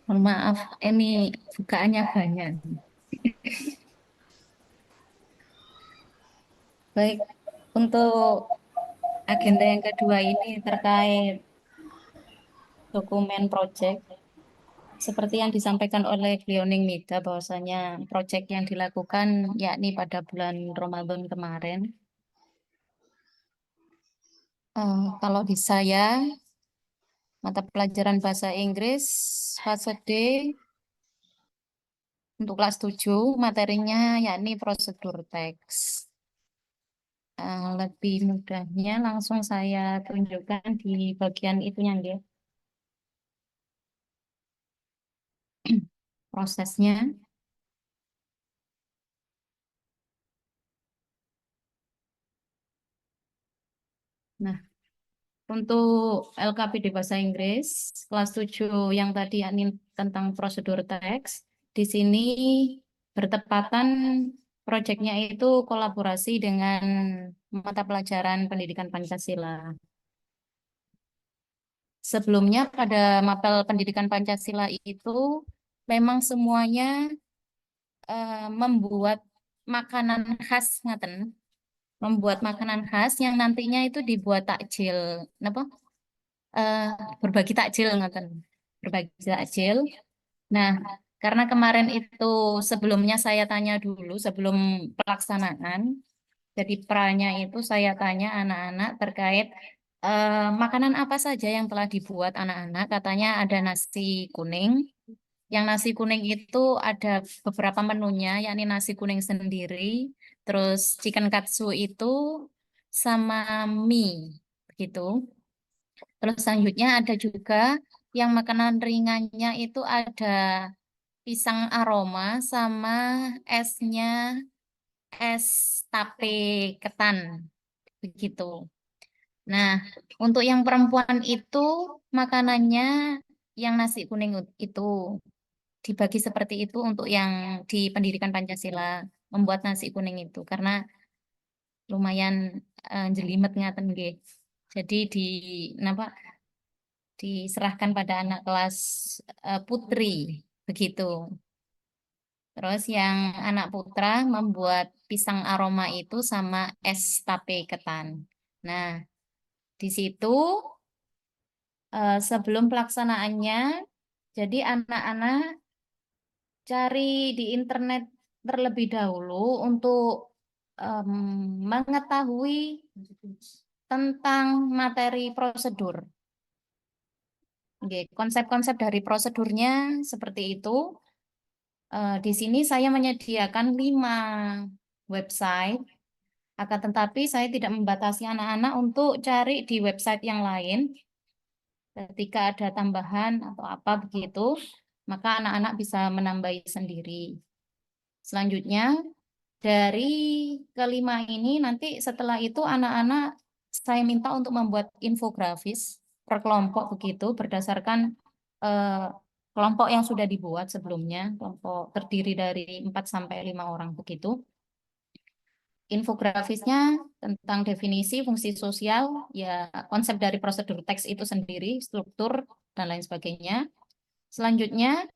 Mohon maaf, ini bukaannya banyak. Baik, untuk agenda yang kedua ini terkait dokumen project. Seperti yang disampaikan oleh Glioning Mida, bahwasanya project yang dilakukan yakni pada bulan Ramadan kemarin. Kalau di saya, mata pelajaran bahasa Inggris fase D untuk kelas 7 materinya yakni prosedur teks. Lebih mudahnya langsung saya tunjukkan di bagian itunya nggih. Prosesnya. Nah, untuk LKPD bahasa Inggris kelas 7 yang tadi yakni tentang prosedur teks, di sini bertepatan proyeknya itu kolaborasi dengan mata pelajaran pendidikan Pancasila. Sebelumnya pada mapel pendidikan Pancasila itu memang semuanya membuat makanan khas ngaten, membuat makanan khas yang nantinya itu dibuat takjil, napa? Berbagi takjil ngaten, berbagi takjil. Nah, karena kemarin itu sebelumnya saya tanya dulu sebelum pelaksanaan, jadi pranya itu saya tanya anak-anak terkait makanan apa saja yang telah dibuat anak-anak. Katanya ada nasi kuning. Yang nasi kuning itu ada beberapa menunya, yakni nasi kuning sendiri, terus chicken katsu itu sama mie, begitu. Terus selanjutnya ada juga yang makanan ringannya itu ada pisang aroma sama esnya es tape ketan, begitu. Nah, untuk yang perempuan itu makanannya yang nasi kuning itu dibagi seperti itu untuk yang di pendidikan Pancasila membuat nasi kuning itu karena lumayan jelimet ngaten nggih. Jadi napa diserahkan pada anak kelas putri begitu. Terus yang anak putra membuat pisang aroma itu sama es tape ketan. Nah, di situ sebelum pelaksanaannya, jadi anak-anak cari di internet terlebih dahulu untuk mengetahui tentang materi prosedur. Oke, konsep-konsep dari prosedurnya seperti itu. Di sini saya menyediakan 5 website, akan tetapi saya tidak membatasi anak-anak untuk cari di website yang lain. Ketika ada tambahan atau apa begitu, maka anak-anak bisa menambahi sendiri. Selanjutnya, dari kelima ini nanti setelah itu anak-anak saya minta untuk membuat infografis per kelompok begitu berdasarkan kelompok yang sudah dibuat sebelumnya, kelompok terdiri dari 4 sampai 5 orang begitu. Infografisnya tentang definisi fungsi sosial, ya konsep dari prosedur teks itu sendiri, struktur dan lain sebagainya. Selanjutnya,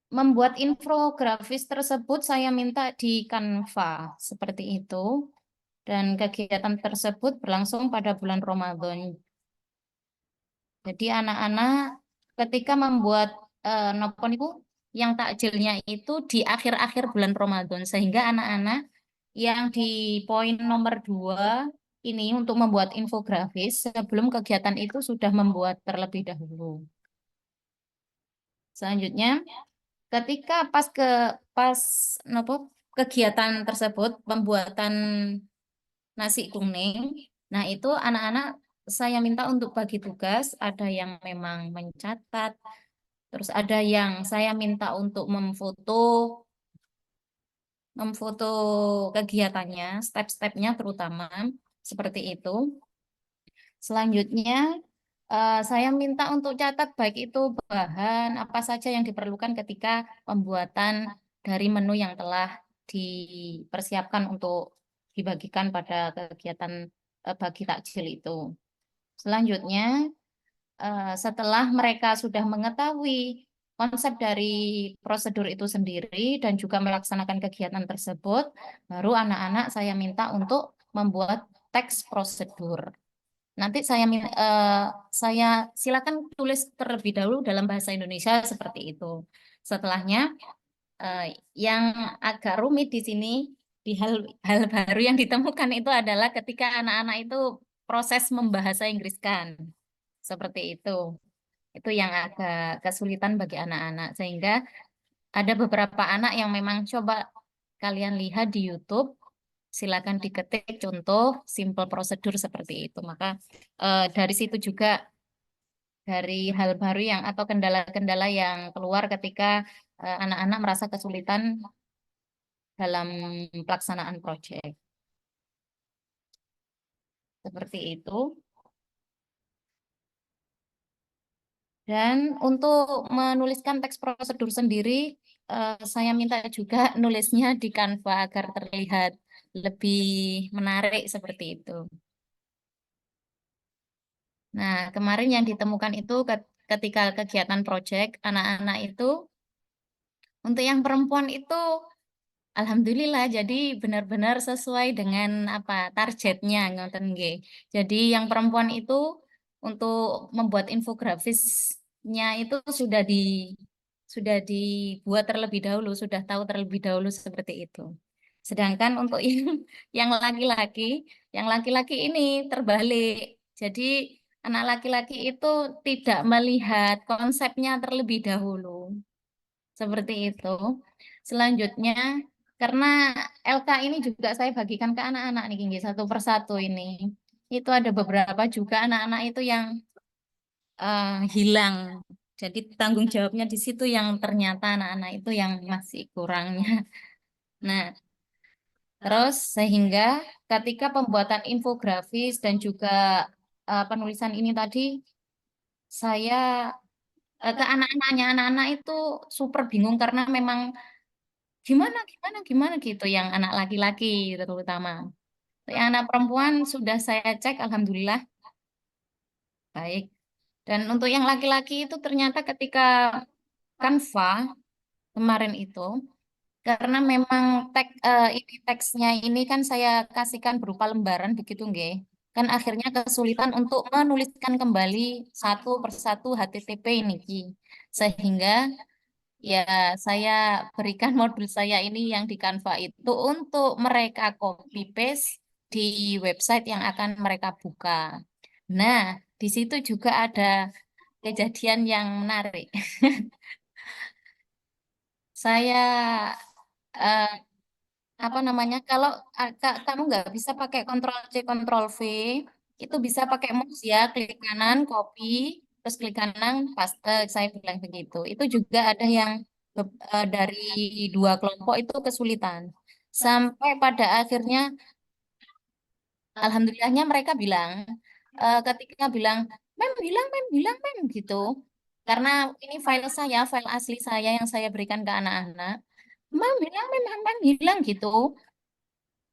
membuat infografis tersebut saya minta di Canva seperti itu. Dan kegiatan tersebut berlangsung pada bulan Ramadan. Jadi anak-anak ketika membuat nopon itu yang takjilnya itu di akhir-akhir bulan Ramadan. Sehingga anak-anak yang di poin nomor 2 ini untuk membuat infografis sebelum kegiatan itu sudah membuat terlebih dahulu. Selanjutnya, ketika pas kegiatan tersebut pembuatan nasi kuning, nah itu anak-anak saya minta untuk bagi tugas, ada yang memang mencatat, terus ada yang saya minta untuk memfoto kegiatannya, step-stepnya terutama seperti itu. Selanjutnya saya minta untuk catat baik itu bahan apa saja yang diperlukan ketika pembuatan dari menu yang telah dipersiapkan untuk dibagikan pada kegiatan bagi takjil itu. Selanjutnya, setelah mereka sudah mengetahui konsep dari prosedur itu sendiri dan juga melaksanakan kegiatan tersebut, baru anak-anak saya minta untuk membuat teks prosedur. Nanti saya silakan tulis terlebih dahulu dalam bahasa Indonesia seperti itu. Setelahnya, yang agak rumit di sini, di hal baru yang ditemukan itu adalah ketika anak-anak itu proses membahasa Inggriskan. Seperti itu. Itu yang agak kesulitan bagi anak-anak. Sehingga ada beberapa anak yang memang coba kalian lihat di YouTube, silakan diketik contoh simple prosedur seperti itu. Maka dari situ juga dari hal baru yang atau kendala-kendala yang keluar ketika anak-anak merasa kesulitan dalam pelaksanaan proyek. Seperti itu. Dan untuk menuliskan teks prosedur sendiri, saya minta juga nulisnya di Canva agar terlihat lebih menarik seperti itu. Nah, kemarin yang ditemukan itu ketika kegiatan proyek, anak-anak itu Untuk yang perempuan itu alhamdulillah jadi benar-benar sesuai dengan apa targetnya ngoten nggih. Jadi yang perempuan itu untuk membuat infografisnya itu sudah dibuat terlebih dahulu, sudah tahu terlebih dahulu seperti itu. Sedangkan untuk yang laki-laki ini terbalik. Jadi anak laki-laki itu tidak melihat konsepnya terlebih dahulu. Seperti itu. Selanjutnya, karena LK ini juga saya bagikan ke anak-anak nih, Ginggi, satu persatu ini. Itu ada beberapa juga anak-anak itu yang hilang. Jadi tanggung jawabnya di situ yang ternyata anak-anak itu yang masih kurangnya. Nah, terus sehingga ketika pembuatan infografis dan juga penulisan ini tadi, saya ke anak-anak itu super bingung karena memang gimana gitu yang anak laki-laki terutama. Yang anak perempuan sudah saya cek alhamdulillah baik. Dan untuk yang laki-laki itu ternyata ketika Canva kemarin itu karena memang ini teksnya ini kan saya kasihkan berupa lembaran begitu nggih. Kan akhirnya kesulitan untuk menuliskan kembali satu persatu HTTP ini Ki. Sehingga ya, saya berikan modul saya ini yang di Canva itu untuk mereka copy paste di website yang akan mereka buka. Nah, di situ juga ada kejadian yang menarik. Saya eh, apa namanya? Kalau kamu nggak bisa pakai Ctrl C Ctrl V, itu bisa pakai mouse ya, klik kanan copy, terus klik kanan paste. Saya bilang begitu. Itu juga ada yang dari dua kelompok itu kesulitan. Sampai pada akhirnya, alhamdulillahnya mereka bilang, ketika bilang, mem gitu. Karena ini file saya, file asli saya yang saya berikan ke anak-anak. Mem bilang gitu.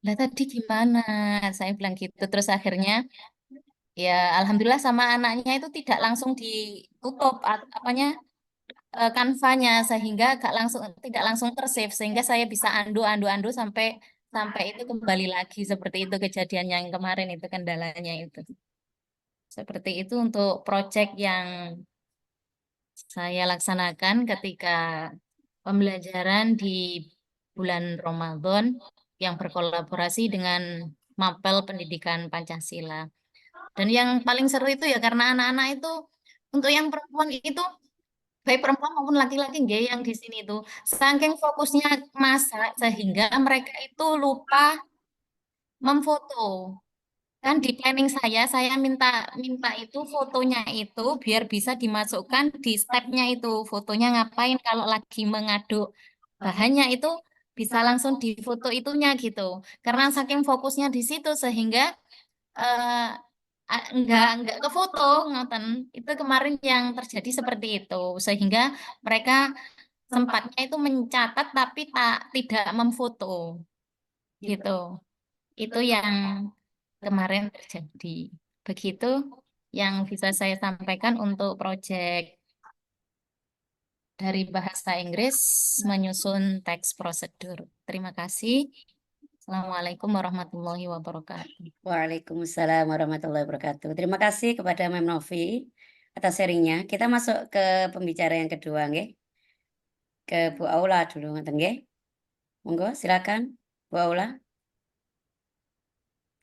Lah tadi gimana? Saya bilang gitu. Terus akhirnya ya alhamdulillah sama anaknya itu tidak langsung ditutup apanya kanvanya sehingga tidak langsung tersave sehingga saya bisa andu sampai sampai itu kembali lagi seperti itu kejadian yang kemarin itu kendalanya itu. Seperti itu untuk proyek yang saya laksanakan ketika pembelajaran di bulan Ramadan yang berkolaborasi dengan Mapel Pendidikan Pancasila. Dan yang paling seru itu ya karena anak-anak itu untuk yang perempuan itu baik perempuan maupun laki-laki nggih yang di sini itu saking fokusnya masak sehingga mereka itu lupa memfoto. Kan di planning saya minta minta itu fotonya itu biar bisa dimasukkan di stepnya itu. Fotonya ngapain kalau lagi mengaduk bahannya itu bisa langsung di foto itunya gitu. Karena saking fokusnya di situ sehingga eh, enggak ke foto ngoten. Itu kemarin yang terjadi seperti itu sehingga mereka sempatnya itu mencatat tapi tidak memfoto gitu. Itu yang kemarin terjadi. Begitu yang bisa saya sampaikan untuk proyek dari bahasa Inggris menyusun teks prosedur. Terima kasih. Assalamualaikum warahmatullahi wabarakatuh. Waalaikumsalam warahmatullahi wabarakatuh. Terima kasih kepada Mem Novi atas sharingnya. Kita masuk ke pembicara yang kedua, nggih. Ke Bu Aula dulu, ngoten nggih. Monggo, silakan Bu Aula.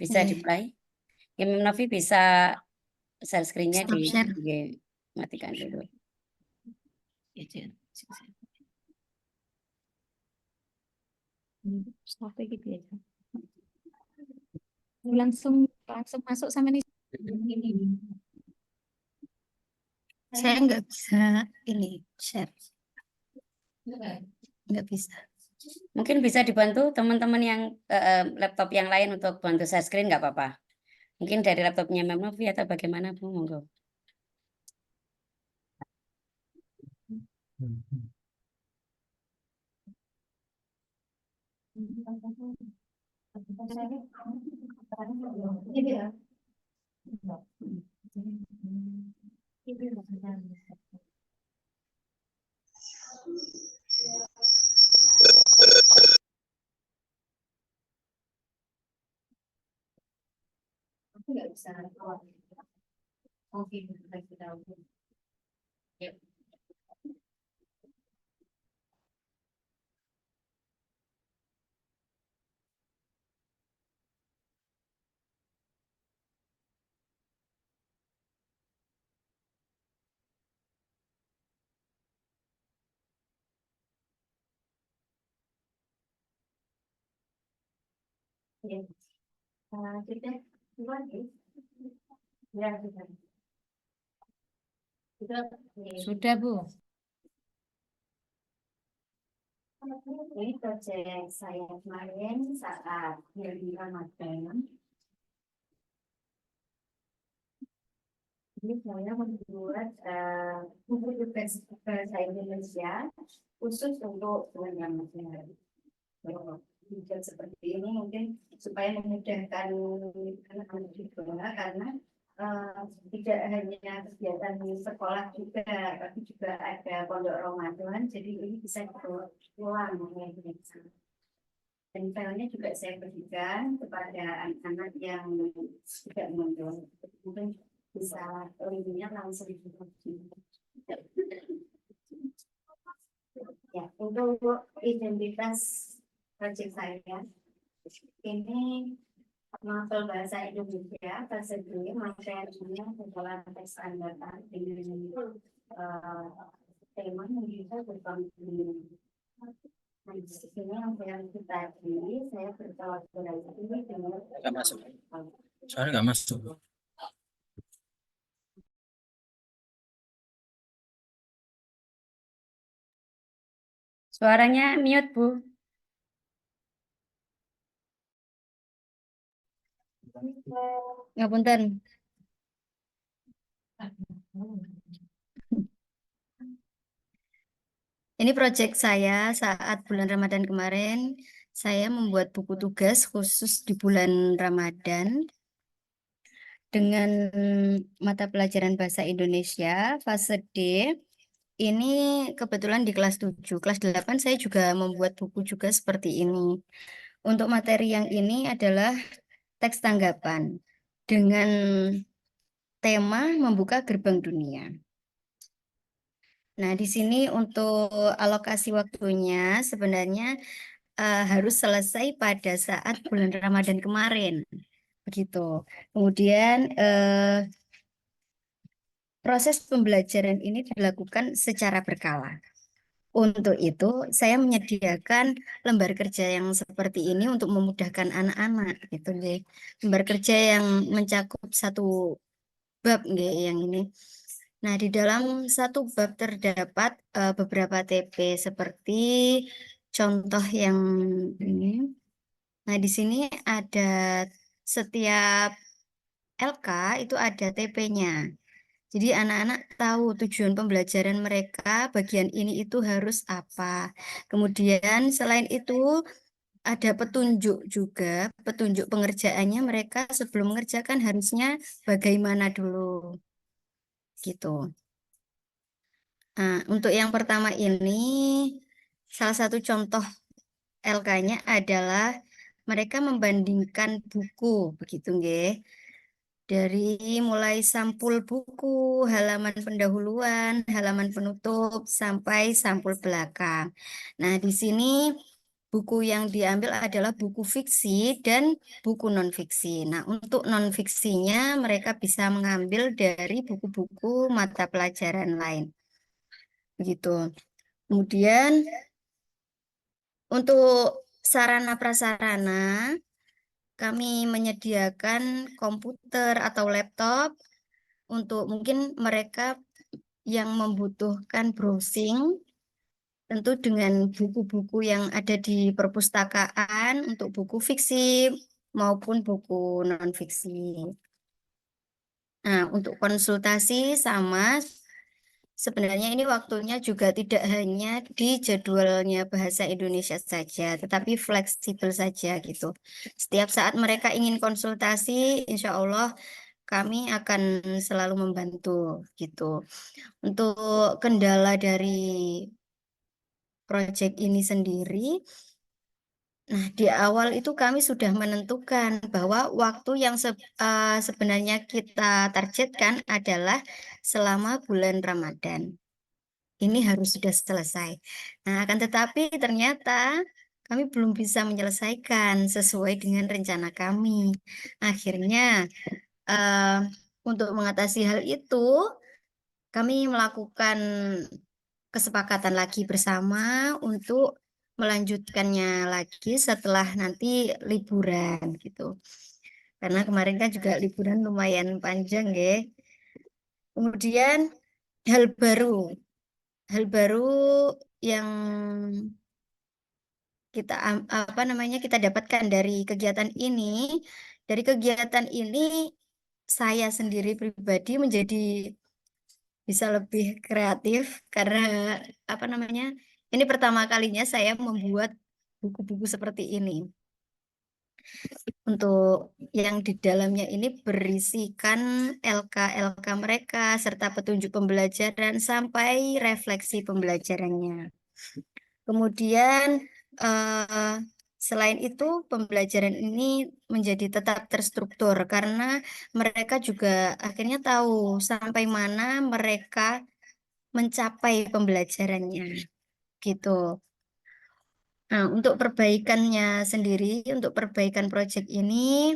Bisa Nggih. di-play. Ya, Mem Novi bisa share screen-nya Stop share. nggih, matikan dulu. Stop gitu ya. Langsung masuk sama ini. Saya nggak bisa ini share. Nggak bisa. Mungkin bisa dibantu teman-teman yang laptop yang lain untuk bantu share screen nggak apa-apa. Mungkin dari laptopnya Mem Novi atau bagaimana Bu, monggo. Sudah, Bu. Ini proyek saya kemarin saat bulan Ramadan. Jadi saya membuat buku tugas bahasa Indonesia khusus untuk bulan Ramadan. Bukan seperti ini mungkin supaya memudahkan anak-anak juga karena tidak hanya kegiatan sekolah juga, tapi juga ada pondok Ramadan, jadi ini bisa diulang. Dan filenya juga saya berikan kepada anak-anak yang tidak mondok, mungkin bisa linknya langsung dibuka. Ya, untuk identitas proyek saya ini novel bahasa Indonesia, bahasa Indonesia, materinya adalah teks standar dengan tema yang bisa berkembang. Nah, di sini yang kita pilih, saya berkolaborasi dengan Nggak masuk. Soalnya nggak masuk. Suaranya mute, Bu. Ngapunten. Ini proyek saya saat bulan Ramadan kemarin. Saya membuat buku tugas khusus di bulan Ramadan dengan mata pelajaran bahasa Indonesia fase D. Ini kebetulan di kelas 7. Kelas 8 saya juga membuat buku juga seperti ini. Untuk materi yang ini adalah teks tanggapan dengan tema membuka gerbang dunia. Nah, di sini untuk alokasi waktunya sebenarnya harus selesai pada saat bulan Ramadan kemarin. Begitu. Kemudian proses pembelajaran ini dilakukan secara berkala. Untuk itu, saya menyediakan lembar kerja yang seperti ini untuk memudahkan anak-anak, gitu, nggih. Lembar kerja yang mencakup satu bab, nggih, yang ini. Nah, di dalam satu bab terdapat beberapa TP seperti contoh yang ini. Nah, di sini ada setiap LK itu ada TP-nya. Jadi anak-anak tahu tujuan pembelajaran mereka bagian ini itu harus apa. Kemudian selain itu ada petunjuk juga, petunjuk pengerjaannya mereka sebelum mengerjakan harusnya bagaimana dulu. Gitu. Nah, untuk yang pertama ini salah satu contoh LK-nya adalah mereka membandingkan buku, begitu nggih. Dari mulai sampul buku, halaman pendahuluan, halaman penutup, sampai sampul belakang. Nah, di sini buku yang diambil adalah buku fiksi dan buku non-fiksi. Nah, untuk non-fiksinya mereka bisa mengambil dari buku-buku mata pelajaran lain. Begitu. Kemudian, untuk sarana prasarana, kami menyediakan komputer atau laptop untuk mungkin mereka yang membutuhkan browsing, tentu dengan buku-buku yang ada di perpustakaan untuk buku fiksi maupun buku non-fiksi. Nah, untuk konsultasi sama, sebenarnya ini waktunya juga tidak hanya di jadwalnya bahasa Indonesia saja, tetapi fleksibel saja gitu. Setiap saat mereka ingin konsultasi, insya Allah kami akan selalu membantu gitu. Untuk kendala dari proyek ini sendiri, Nah, di awal itu kami sudah menentukan bahwa waktu yang sebenarnya kita targetkan adalah selama bulan Ramadan. Ini harus sudah selesai. Nah, akan tetapi ternyata kami belum bisa menyelesaikan sesuai dengan rencana kami. Akhirnya, untuk mengatasi hal itu, kami melakukan kesepakatan lagi bersama untuk melanjutkannya lagi setelah nanti liburan gitu. Karena kemarin kan juga liburan lumayan panjang ya. Kemudian hal baru yang kita kita dapatkan dari kegiatan ini, saya sendiri pribadi menjadi bisa lebih kreatif karena ini pertama kalinya saya membuat buku-buku seperti ini. Untuk yang di dalamnya ini berisikan LK-LK mereka serta petunjuk pembelajaran sampai refleksi pembelajarannya. Kemudian selain itu pembelajaran ini menjadi tetap terstruktur karena mereka juga akhirnya tahu sampai mana mereka mencapai pembelajarannya gitu. Nah, untuk perbaikannya sendiri, untuk perbaikan proyek ini,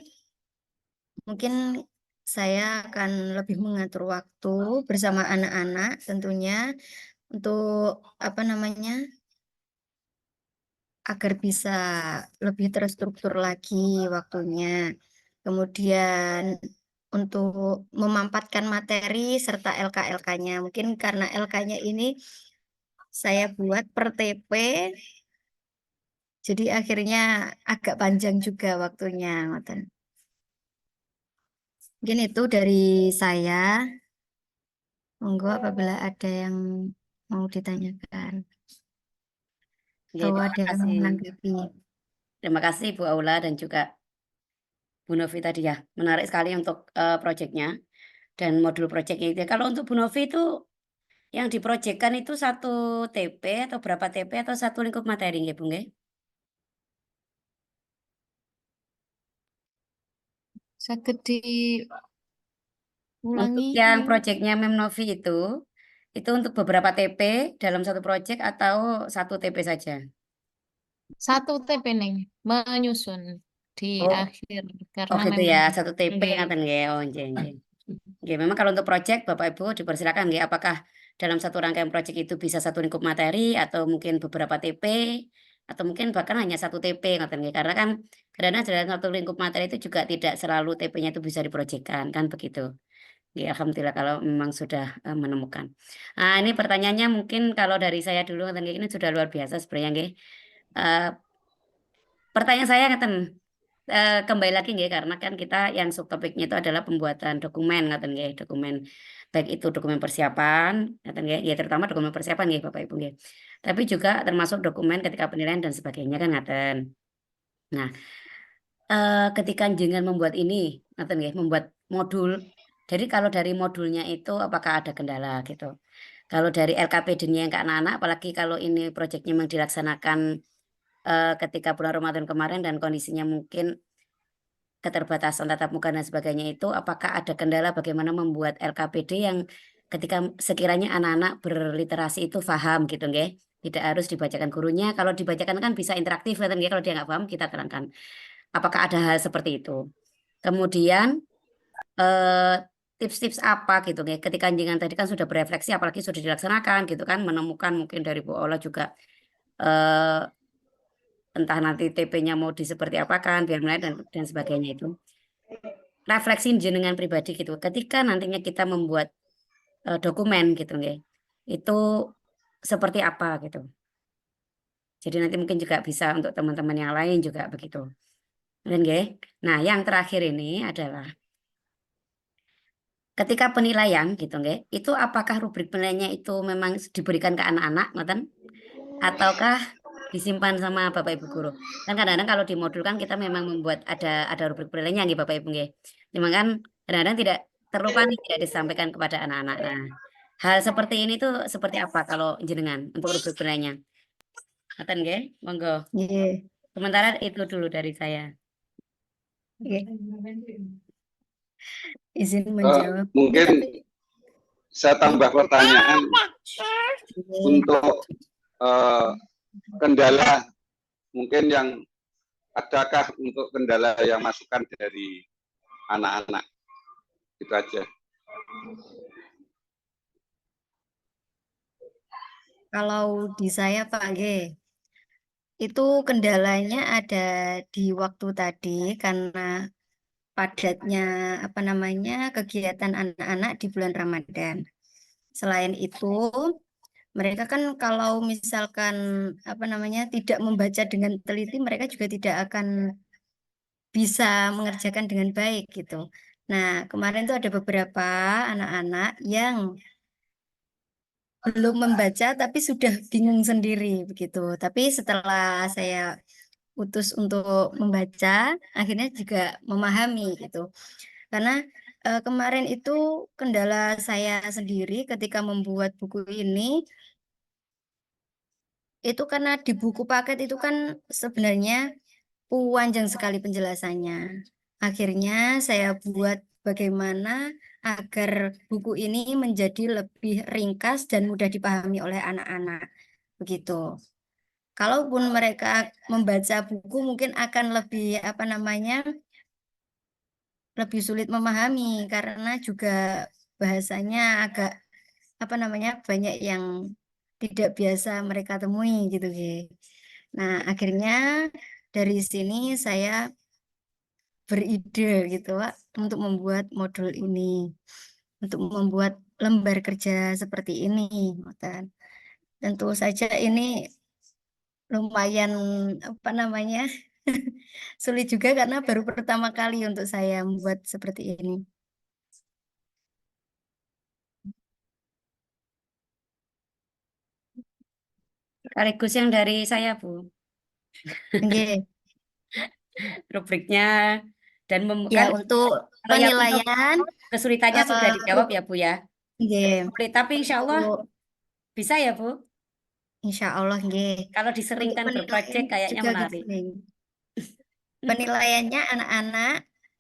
mungkin saya akan lebih mengatur waktu bersama anak-anak tentunya untuk agar bisa lebih terstruktur lagi waktunya. Kemudian untuk memampatkan materi serta LK-LK-nya. Mungkin karena LK-nya ini saya buat per TP, jadi akhirnya agak panjang juga waktunya. Mungkin itu dari saya. Monggo apabila ada yang mau ditanyakan Oke, atau terima ada yang kasih. menanggapi. Terima kasih Bu Aula dan juga Bu Novi tadi ya. Menarik sekali untuk proyeknya dan modul proyeknya itu. Kalau untuk Bu Novi itu yang diprojekkan itu 1 TP atau berapa TP atau 1 lingkup materi nggih, Bu nggih? Saged Untuk diulangi. yang proyeknya Mem Novi itu untuk beberapa TP dalam 1 proyek atau 1 TP saja? 1 TP Neng, menyusun di Oh, akhir oh karena gitu memang ya, 1 TP nggih. ngaten nggih. Oh, nggih nggih. Nggih, memang kalau untuk proyek Bapak Ibu dipersilakan nggih, apakah dalam 1 rangkaian proyek itu bisa 1 lingkup materi atau mungkin beberapa TP atau mungkin bahkan hanya 1 TP ngoten nggih. Karena kan kadang dalam 1 lingkup materi itu juga tidak selalu TP-nya itu bisa diprojekkan, kan begitu. Nggih, alhamdulillah kalau memang sudah, menemukan. Nah, ini pertanyaannya mungkin kalau dari saya dulu ngoten nggih, ini sudah luar biasa sebenarnya nggih. Eee, pertanyaan saya ngeten, kembali lagi nggih, karena kan kita yang subtopiknya itu adalah pembuatan dokumen ngoten nggih, dokumen baik itu dokumen persiapan ngoten nggih, ya terutama dokumen persiapan nggih Bapak Ibu nggih. Tapi juga termasuk dokumen ketika penilaian dan sebagainya kan ngaten. Nah, ketika jenengan membuat ini ngoten nggih, membuat modul, jadi kalau dari modulnya itu apakah ada kendala gitu? Kalau dari LKPD-nya yang ke anak-anak, apalagi kalau ini proyeknya memang dilaksanakan, ketika bulan Ramadan kemarin dan kondisinya mungkin keterbatasan tatap muka dan sebagainya itu, apakah ada kendala bagaimana membuat LKPD yang ketika sekiranya anak-anak berliterasi itu paham gitu nggih, tidak harus dibacakan gurunya, kalau dibacakan kan bisa interaktif ngoten nggih, kalau dia nggak paham kita terangkan. Apakah ada hal seperti itu? Kemudian, eee, tips-tips apa gitu nggih, ketika jenengan tadi kan sudah berefleksi apalagi sudah dilaksanakan gitu kan, menemukan mungkin dari Bu Ola juga, eee, entah nanti TP-nya mau seperti apakan, biar menarik dan sebagainya itu. Refleksi jenengan pribadi gitu, ketika nantinya kita membuat, dokumen gitu nggih, itu seperti apa gitu. Jadi nanti mungkin juga bisa untuk teman-teman yang lain juga begitu, ngoten nggih. Nah yang terakhir ini adalah ketika penilaian gitu nggih, itu apakah rubrik penilaiannya itu memang diberikan ke anak-anak ngoten? Ataukah disimpan sama Bapak Ibu guru? Kan kadang-kadang kalau di modul kan kita memang membuat ada rubrik penilaiannya nggih Bapak Ibu nggih. Cuma kan kadang-kadang tidak terlupa nih tidak disampaikan kepada anak-anak. Nah, hal seperti ini tuh seperti apa kalau jenengan untuk rubrik penilaiannya? Ngoten nggih? Monggo. Nggih. Sementara itu dulu dari saya. Oke. Izin Eh, menjawab. Ini mungkin tapi saya tambah pertanyaan Oke. untuk eh, kendala mungkin yang adakah untuk kendala yang masukan dari anak-anak itu aja. Kalau di saya Pak G, itu kendalanya ada di waktu tadi karena padatnya apa namanya kegiatan anak-anak di bulan Ramadan. Selain itu, mereka kan kalau misalkan apa namanya tidak membaca dengan teliti, mereka juga tidak akan bisa mengerjakan dengan baik gitu. Nah, kemarin tuh ada beberapa anak-anak yang belum membaca tapi sudah bingung sendiri begitu. Tapi setelah saya utus untuk membaca, akhirnya juga memahami gitu. Karena kemarin itu kendala saya sendiri ketika membuat buku ini, itu karena di buku paket itu kan sebenarnya panjang sekali penjelasannya. Akhirnya saya buat bagaimana agar buku ini menjadi lebih ringkas dan mudah dipahami oleh anak-anak. Begitu. Kalaupun mereka membaca buku mungkin akan lebih apa namanya lebih sulit memahami karena juga bahasanya agak apa namanya banyak yang tidak biasa mereka temui gitu, Ge. Nah, akhirnya dari sini saya beride gitu, Pak, untuk membuat modul ini, untuk membuat lembar kerja seperti ini, Ngoten. Tentu saja ini lumayan apa namanya sulit juga karena baru pertama kali untuk saya membuat seperti ini. Sekaligus yang dari saya, Bu. Oke. Rubriknya dan Ya, kan untuk kalau yang untuk penilaian kesulitannya sudah dijawab ya, Bu ya. oke, Tapi insya Allah untuk bisa ya, Bu. insya Allah nggih. Kalau Untuk diseringkan penilaian berproyek kayaknya juga menarik. gini. Penilaiannya anak-anak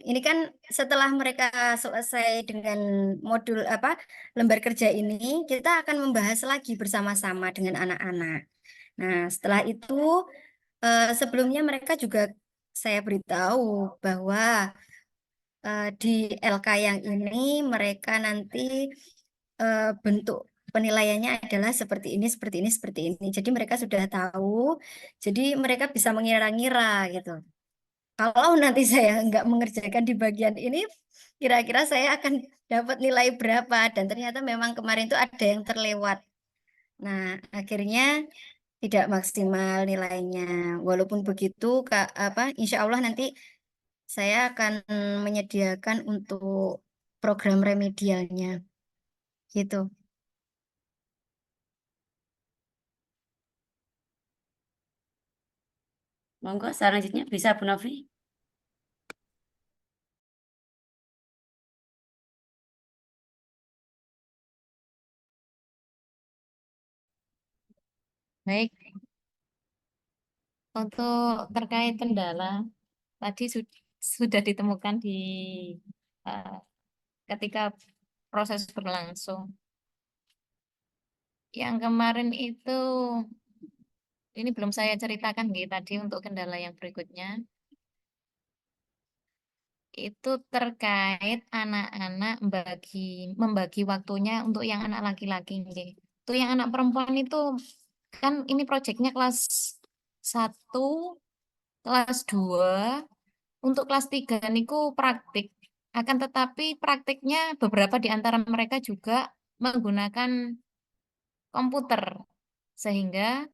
ini kan setelah mereka selesai dengan modul apa lembar kerja ini, kita akan membahas lagi bersama-sama dengan anak-anak. Nah, setelah itu sebelumnya mereka juga saya beritahu bahwa di LK yang ini mereka nanti bentuk penilaiannya adalah seperti ini, seperti ini, seperti ini. Jadi mereka sudah tahu, jadi mereka bisa mengira-ngira gitu. Kalau nanti saya nggak mengerjakan di bagian ini, kira-kira saya akan dapat nilai berapa? Dan ternyata memang kemarin itu ada yang terlewat. Nah, akhirnya tidak maksimal nilainya. Walaupun begitu, Kak, insya Allah nanti saya akan menyediakan untuk program remedialnya. Gitu. Monggo selanjutnya bisa Bu Novi. Baik, untuk terkait kendala tadi sudah ditemukan di eh, ketika proses berlangsung. Yang kemarin itu ini belum saya ceritakan gitu tadi untuk kendala yang berikutnya itu terkait anak-anak membagi waktunya untuk yang anak laki-laki nggih. Untuk yang anak perempuan itu kan ini proyeknya kelas 1, kelas 2, untuk kelas 3 niku praktik. Akan tetapi praktiknya beberapa di antara mereka juga menggunakan komputer. Sehingga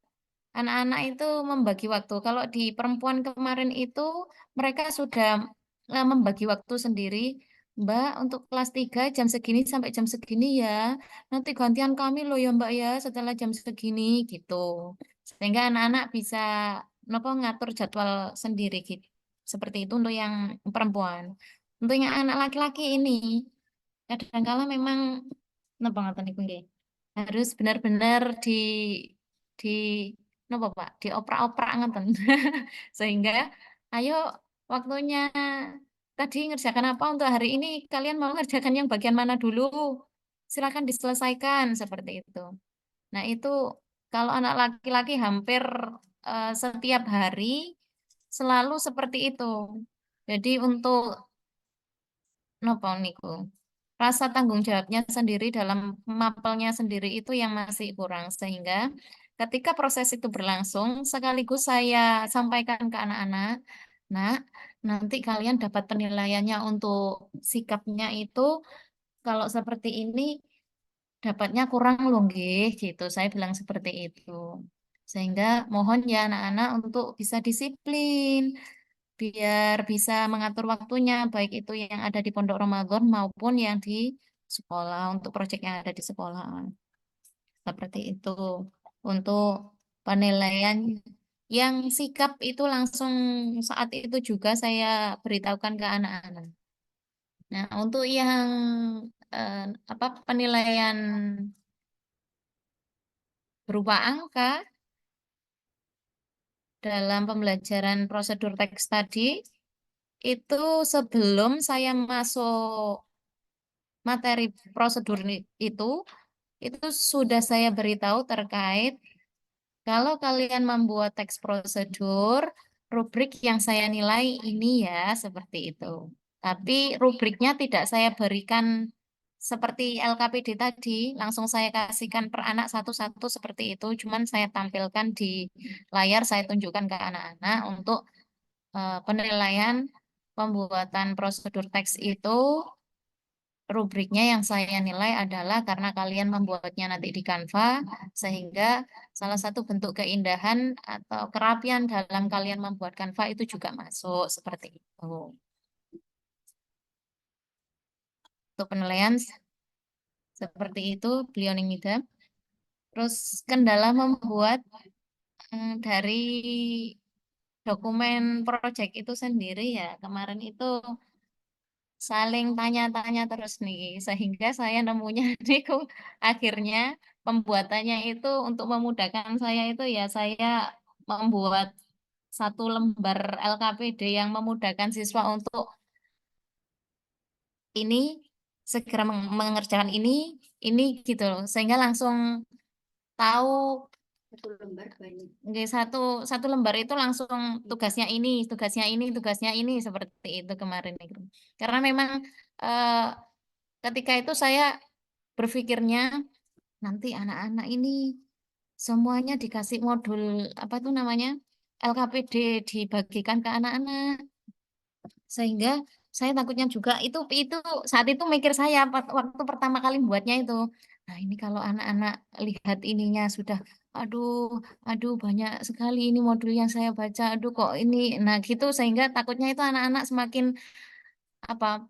anak-anak itu membagi waktu. Kalau di perempuan kemarin itu mereka sudah membagi waktu sendiri. Mbak, untuk kelas 3 jam segini sampai jam segini ya. Nanti gantian kami loh ya Mbak ya setelah jam segini gitu. Sehingga anak-anak bisa ngatur jadwal sendiri gitu. Seperti itu untuk yang perempuan. Untuk yang anak laki-laki ini kadang-kala memang napa ngaten niku nggih. Harus benar-benar di napa Pak, dioprak-oprak ngoten. Sehingga ayo waktunya tadi ngerjakan apa untuk hari ini, kalian mau ngerjakan yang bagian mana dulu? Silakan diselesaikan seperti itu. Nah, itu kalau anak laki-laki hampir setiap hari selalu seperti itu. Jadi untuk nopo niku rasa tanggung jawabnya sendiri dalam mapelnya sendiri itu yang masih kurang, sehingga ketika proses itu berlangsung sekaligus saya sampaikan ke anak-anak, nah nanti kalian dapat penilaiannya untuk sikapnya itu kalau seperti ini dapatnya kurang loh nggih gitu, saya bilang seperti itu, sehingga mohon ya anak-anak untuk bisa disiplin biar bisa mengatur waktunya, baik itu yang ada di Pondok Ramadan maupun yang di sekolah, untuk proyek yang ada di sekolah. Seperti itu. Untuk penilaian yang sikap itu langsung saat itu juga saya beritahukan ke anak-anak. Nah, untuk yang apa penilaian berupa angka dalam pembelajaran prosedur teks tadi, itu sebelum saya masuk materi prosedur itu sudah saya beritahu terkait kalau kalian membuat teks prosedur, rubrik yang saya nilai ini ya, seperti itu. Tapi rubriknya tidak saya berikan seperti LKPD tadi, langsung saya kasihkan per anak satu-satu seperti itu. Cuman saya tampilkan di layar, saya tunjukkan ke anak-anak untuk penilaian pembuatan prosedur teks itu. Rubriknya yang saya nilai adalah karena kalian membuatnya nanti di Canva, sehingga salah satu bentuk keindahan atau kerapian dalam kalian membuat Canva itu juga masuk seperti itu. Untuk penilaian seperti itu, beliau Nimida. Terus kendala membuat dari dokumen proyek itu sendiri ya, kemarin itu saling tanya-tanya terus nih, sehingga saya nemunya niku akhirnya pembuatannya itu untuk memudahkan saya itu ya saya membuat satu lembar LKPD yang memudahkan siswa untuk ini segera mengerjakan ini gitu loh, sehingga langsung tahu. Satu lembar banyak. Nggih, satu lembar itu langsung tugasnya ini seperti itu kemarin itu. Karena memang eh, ketika itu saya berpikirnya nanti anak-anak ini semuanya dikasih modul apa itu namanya LKPD dibagikan ke anak-anak, sehingga saya takutnya juga itu saat itu mikir saya waktu pertama kali buatnya itu. Nah, ini kalau anak-anak lihat ininya sudah aduh banyak sekali ini modul yang saya baca. Aduh kok ini. Nah, gitu sehingga takutnya itu anak-anak semakin apa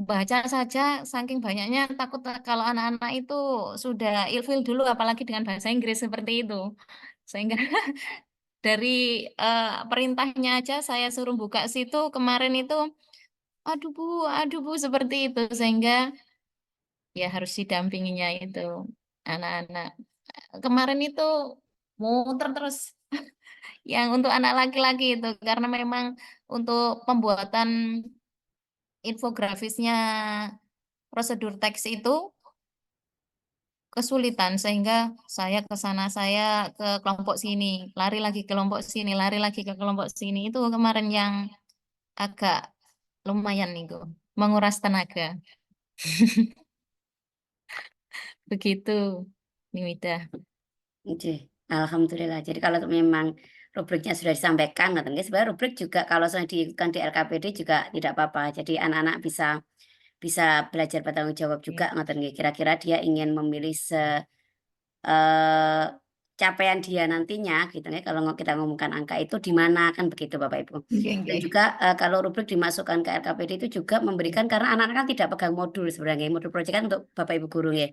baca saja saking banyaknya takut kalau anak-anak itu sudah ilfil dulu apalagi dengan bahasa Inggris seperti itu. Sehingga dari perintahnya aja saya suruh buka situ kemarin itu aduh Bu seperti itu sehingga ya harus didampinginya itu anak-anak. Kemarin itu muter terus yang untuk anak laki-laki itu karena memang untuk pembuatan infografisnya prosedur teks itu kesulitan sehingga saya ke sana saya ke kelompok sini lari lagi ke kelompok sini lari lagi ke kelompok sini itu kemarin yang agak lumayan nih menguras tenaga. Begitu, Nimida. Oke, alhamdulillah. Jadi kalau memang rubriknya sudah disampaikan, ngoten nggih, sebenarnya rubrik juga kalau sudah diikutkan di LKPD juga tidak apa-apa. Jadi anak-anak bisa bisa belajar bertanggung jawab juga, ngoten nggih. Kira-kira dia ingin memilih eh, capaian dia nantinya, gitu ya. Kalau kita ngomongkan angka itu di mana kan begitu, Bapak Ibu. Dan juga kalau rubrik dimasukkan ke LKPD itu juga memberikan karena anak-anak kan tidak pegang modul sebenarnya. Modul proyek kan untuk Bapak Ibu guru ya.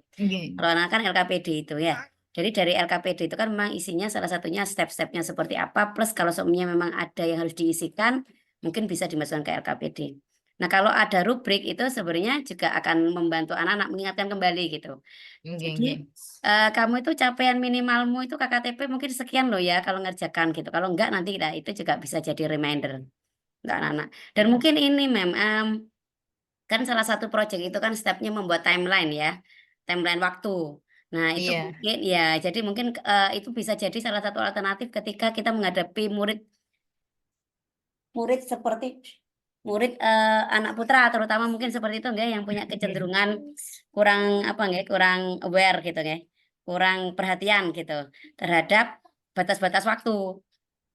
Kalau anak kan LKPD itu ya. Jadi dari LKPD itu kan memang isinya salah satunya step-stepnya seperti apa, plus kalau semuanya memang ada yang harus diisikan, mungkin bisa dimasukkan ke LKPD. Nah, kalau ada rubrik itu sebenarnya juga akan membantu anak-anak mengingatkan kembali gitu. Jadi kamu itu capaian minimalmu itu KKTP mungkin sekian loh ya kalau ngerjakan gitu. Kalau enggak nanti itu juga bisa jadi reminder untuk anak-anak. Dan mungkin ini kan salah satu proyek itu kan stepnya membuat timeline ya, timeline waktu. Nah itu Iya. mungkin ya, jadi mungkin itu bisa jadi salah satu alternatif ketika kita menghadapi murid seperti anak putra terutama mungkin seperti itu enggak yang punya kecenderungan kurang apa enggak kurang aware gitu ya, kurang perhatian gitu terhadap batas-batas waktu.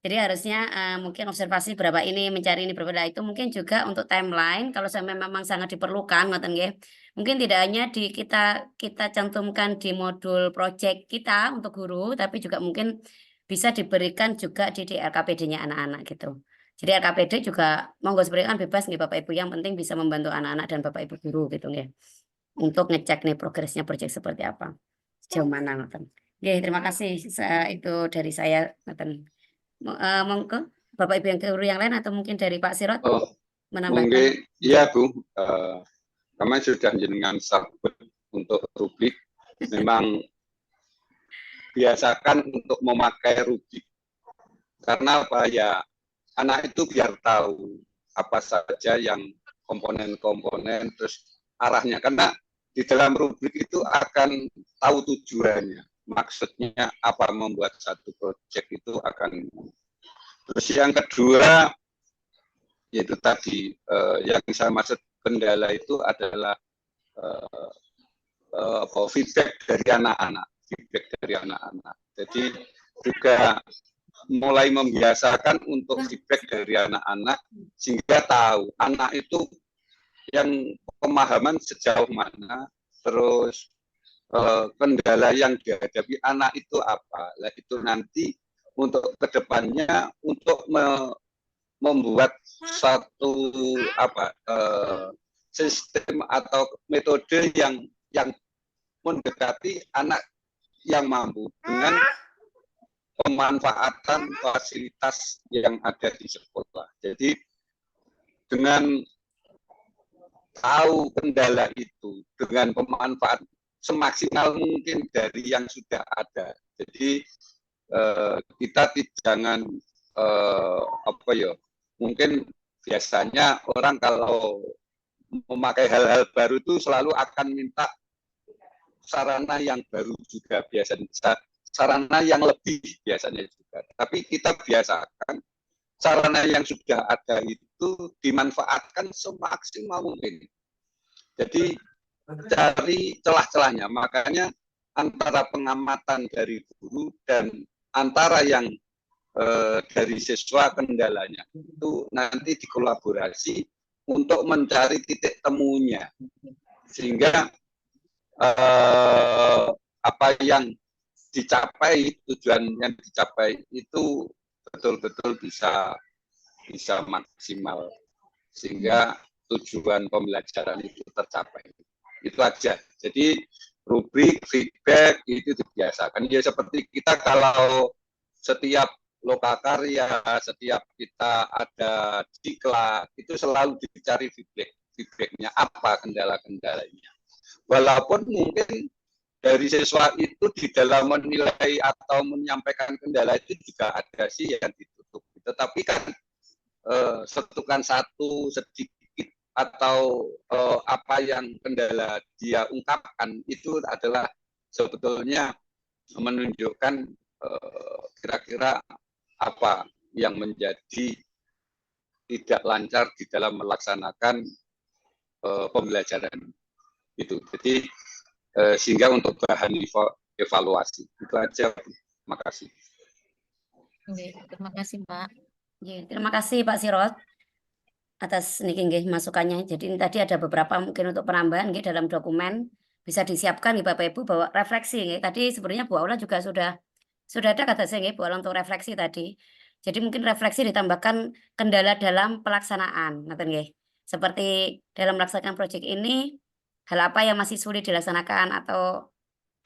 Jadi harusnya mungkin observasi berapa ini, mencari ini berapa. Nah, itu mungkin juga untuk timeline kalau sampai memang sangat diperlukan, ngoten nggih. Mungkin tidak hanya kita kita cantumkan di modul project kita untuk guru, tapi juga mungkin bisa diberikan juga di RKPD-nya anak-anak gitu. Jadi RKPD juga monggo sebenarnya kan bebas nih Bapak Ibu, yang penting bisa membantu anak-anak dan Bapak Ibu guru gitu nggih. Untuk ngecek nih progresnya project seperti apa. Sejauh mana ngoten. Nggih, terima kasih itu dari saya ngoten. Monggo Bapak Ibu yang guru yang lain atau mungkin dari Pak Sirot Oh, menambahkan. mungkin iya Bu, kami sudah jenengan sabut untuk rubrik. Memang biasakan untuk memakai rubrik. Karena apa ya, anak itu biar tahu apa saja yang komponen-komponen terus arahnya. Karena di dalam rubrik itu akan tahu tujuannya. Maksudnya apa membuat satu proyek itu akan. Terus yang kedua, yaitu tadi yang saya maksud kendala itu adalah feedback dari anak-anak. Jadi juga mulai membiasakan untuk feedback dari anak-anak sehingga tahu anak itu yang pemahaman sejauh mana, terus kendala yang dihadapi anak itu apa. Nah, itu nanti untuk kedepannya untuk membuat satu sistem atau metode yang mendekati anak yang mampu dengan pemanfaatan fasilitas yang ada di sekolah. Jadi dengan tahu kendala itu, dengan pemanfaat semaksimal mungkin dari yang sudah ada. Jadi kita jangan mungkin biasanya orang kalau memakai hal-hal baru itu selalu akan minta sarana yang baru juga biasanya, sarana yang lebih biasanya juga. Tapi kita biasakan sarana yang sudah ada itu dimanfaatkan semaksimal mungkin. Jadi cari celah-celahnya. Makanya antara pengamatan dari guru dan antara yang dari siswa kendalanya itu nanti dikolaborasi untuk mencari titik temunya sehingga apa yang dicapai, tujuan yang dicapai itu betul-betul bisa maksimal sehingga tujuan pembelajaran itu tercapai. Itu aja. Jadi rubrik feedback itu dibiasakan. Ya seperti kita kalau setiap lokakarya, setiap kita ada diklat itu selalu dicari feedbacknya apa kendala-kendalanya. Walaupun mungkin dari siswa itu di dalam menilai atau menyampaikan kendala itu juga ada sih yang ditutup. Tetapi kan setukan satu sedikit atau apa yang kendala dia ungkapkan itu adalah sebetulnya menunjukkan kira-kira apa yang menjadi tidak lancar di dalam melaksanakan pembelajaran itu. Jadi sehingga untuk bahan evaluasi itu aja. Terima kasih. Terima kasih Pak. Terima kasih Pak Sirot atas niki nggih masukannya. Jadi ini tadi ada beberapa mungkin untuk penambahan nggih dalam dokumen bisa disiapkan nggih Bapak Ibu bahwa refleksi nggih. Tadi sebenarnya Bu Aula juga sudah ada kata saya nggih Bu Aula untuk refleksi tadi. Jadi mungkin refleksi ditambahkan kendala dalam pelaksanaan, ngoten nggih. Seperti dalam melaksanakan proyek ini hal apa yang masih sulit dilaksanakan atau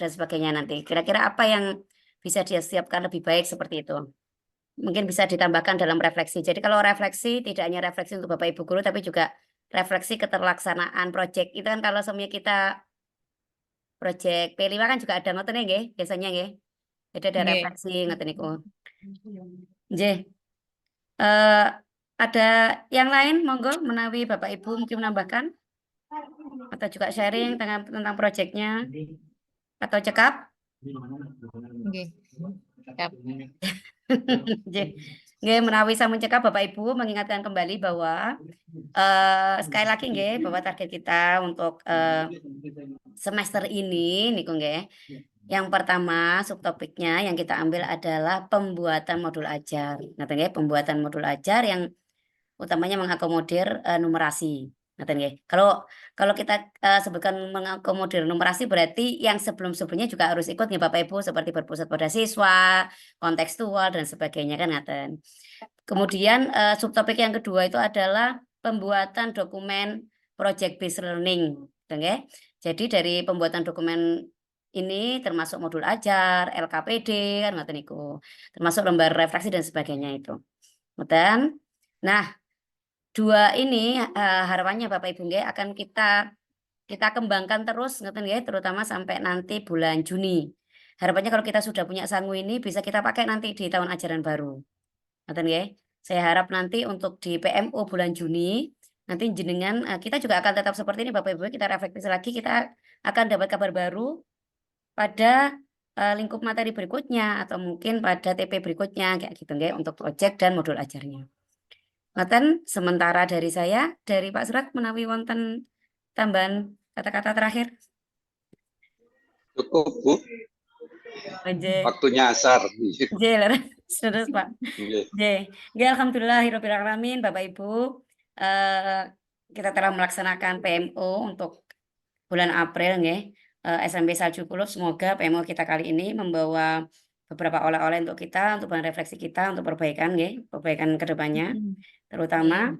dan sebagainya nanti. Kira-kira apa yang bisa disiapkan lebih baik seperti itu. Mungkin bisa ditambahkan dalam refleksi. Jadi kalau refleksi tidak hanya refleksi untuk Bapak Ibu guru tapi juga refleksi keterlaksanaan proyek. Itu kan kalau semuanya kita proyek P5 kan juga ada ngoten nggih, biasanya nggih. Jadi ada Nggih. refleksi ngoten niku. Nggih. Eh, ada yang lain monggo menawi Bapak Ibu mungkin menambahkan atau juga sharing tentang proyeknya atau cekap. Nggih. Siap. Nggih. Nggih, menawi sampun cekap Bapak Ibu mengingatkan kembali bahwa sekali lagi nggih bahwa target kita untuk semester ini niku nggih. Yang pertama subtopiknya yang kita ambil adalah pembuatan modul ajar. Ngaten nggih, pembuatan modul ajar yang utamanya mengakomodir numerasi. Ngaten nggih. Kalau kita sebutkan mengakomodir numerasi berarti yang sebelum-sebelumnya juga harus ikut nih Bapak Ibu seperti berpusat pada siswa, kontekstual dan sebagainya kan ngaten. Kemudian subtopik yang kedua itu adalah pembuatan dokumen project based learning, gitu nggih. Jadi dari pembuatan dokumen ini termasuk modul ajar, LKPD kan ngoten niku. Termasuk lembar refleksi dan sebagainya itu. Ngoten. Nah, dua ini harapannya Bapak Ibu nggih akan kita kembangkan terus ngoten nggih, terutama sampai nanti bulan Juni. Harapannya kalau kita sudah punya sangu ini bisa kita pakai nanti di tahun ajaran baru. Ngoten nggih. Saya harap nanti untuk di PMO bulan Juni nanti jenengan kita juga akan tetap seperti ini Bapak Ibu, kita refleksi lagi, kita akan dapat kabar baru pada lingkup materi berikutnya atau mungkin pada TP berikutnya kayak gitu nggih untuk proyek dan modul ajarnya. Ngoten sementara dari saya, dari Pak Surat menawi wonten tambahan kata-kata terakhir. Cukup Bu, Nggih. waktunya asar. Nggih, leres terus Pak. Nggih. Nggih, alhamdulillahirabbil alamin Bapak Ibu. Kita telah melaksanakan PMO untuk bulan April nggih. SMP Salju Kulub, semoga PMO kita kali ini membawa beberapa oleh-oleh untuk kita, untuk bahan refleksi kita, untuk perbaikan nggih, perbaikan ke depannya. Terutama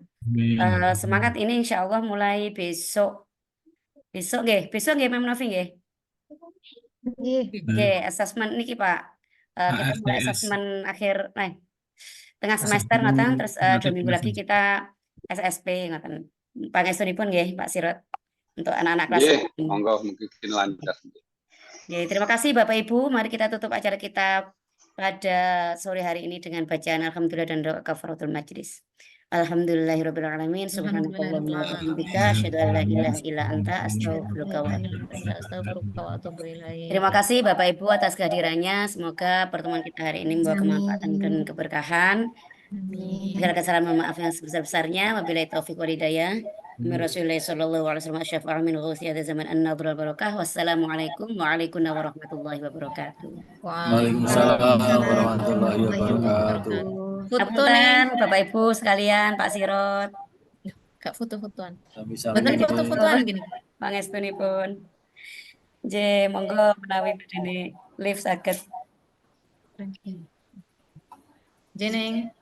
semangat ini insya Allah mulai besok nggih Mem Novi nggih. Nggih, asesmen niki Pak. Kita mulai asesmen akhir tengah semester ngoten, terus 2 minggu lagi kita SSP ngoten. Pangestunipun nggih Pak Sirot untuk anak-anak kelas. Nggih, monggo mungkin lancar. Oke, terima kasih Bapak Ibu. Mari kita tutup acara kita pada sore hari ini dengan bacaan alhamdulillah dan doa kafaratul majlis. Alhamdulillahirabbil alamin. Subhanakallahumma wa bihamdika asyhadu an la ilaha illa anta astaghfiruka wa atubu ilaik. Terima kasih Bapak Ibu atas kehadirannya. Semoga pertemuan kita hari ini membawa kemanfaatan dan keberkahan. Segala kesalahan mohon maaf yang sebesar-besarnya. Wabillahi taufiq wal hidayah. Rasulullah sallallahu alaihi wasallam syafa'a min ghusi hadza zaman an-nadhra barakah. Wassalamualaikum warahmatullahi wabarakatuh. Waalaikumsalam warahmatullahi wabarakatuh. Foto nih. Ngapunten Bapak Ibu sekalian, Pak Sirot. Gak foto-fotoan. Sami-sami. Bener foto-fotoan gini. Pangestunipun. J, monggo menawi badhe lift saged. Jeneng.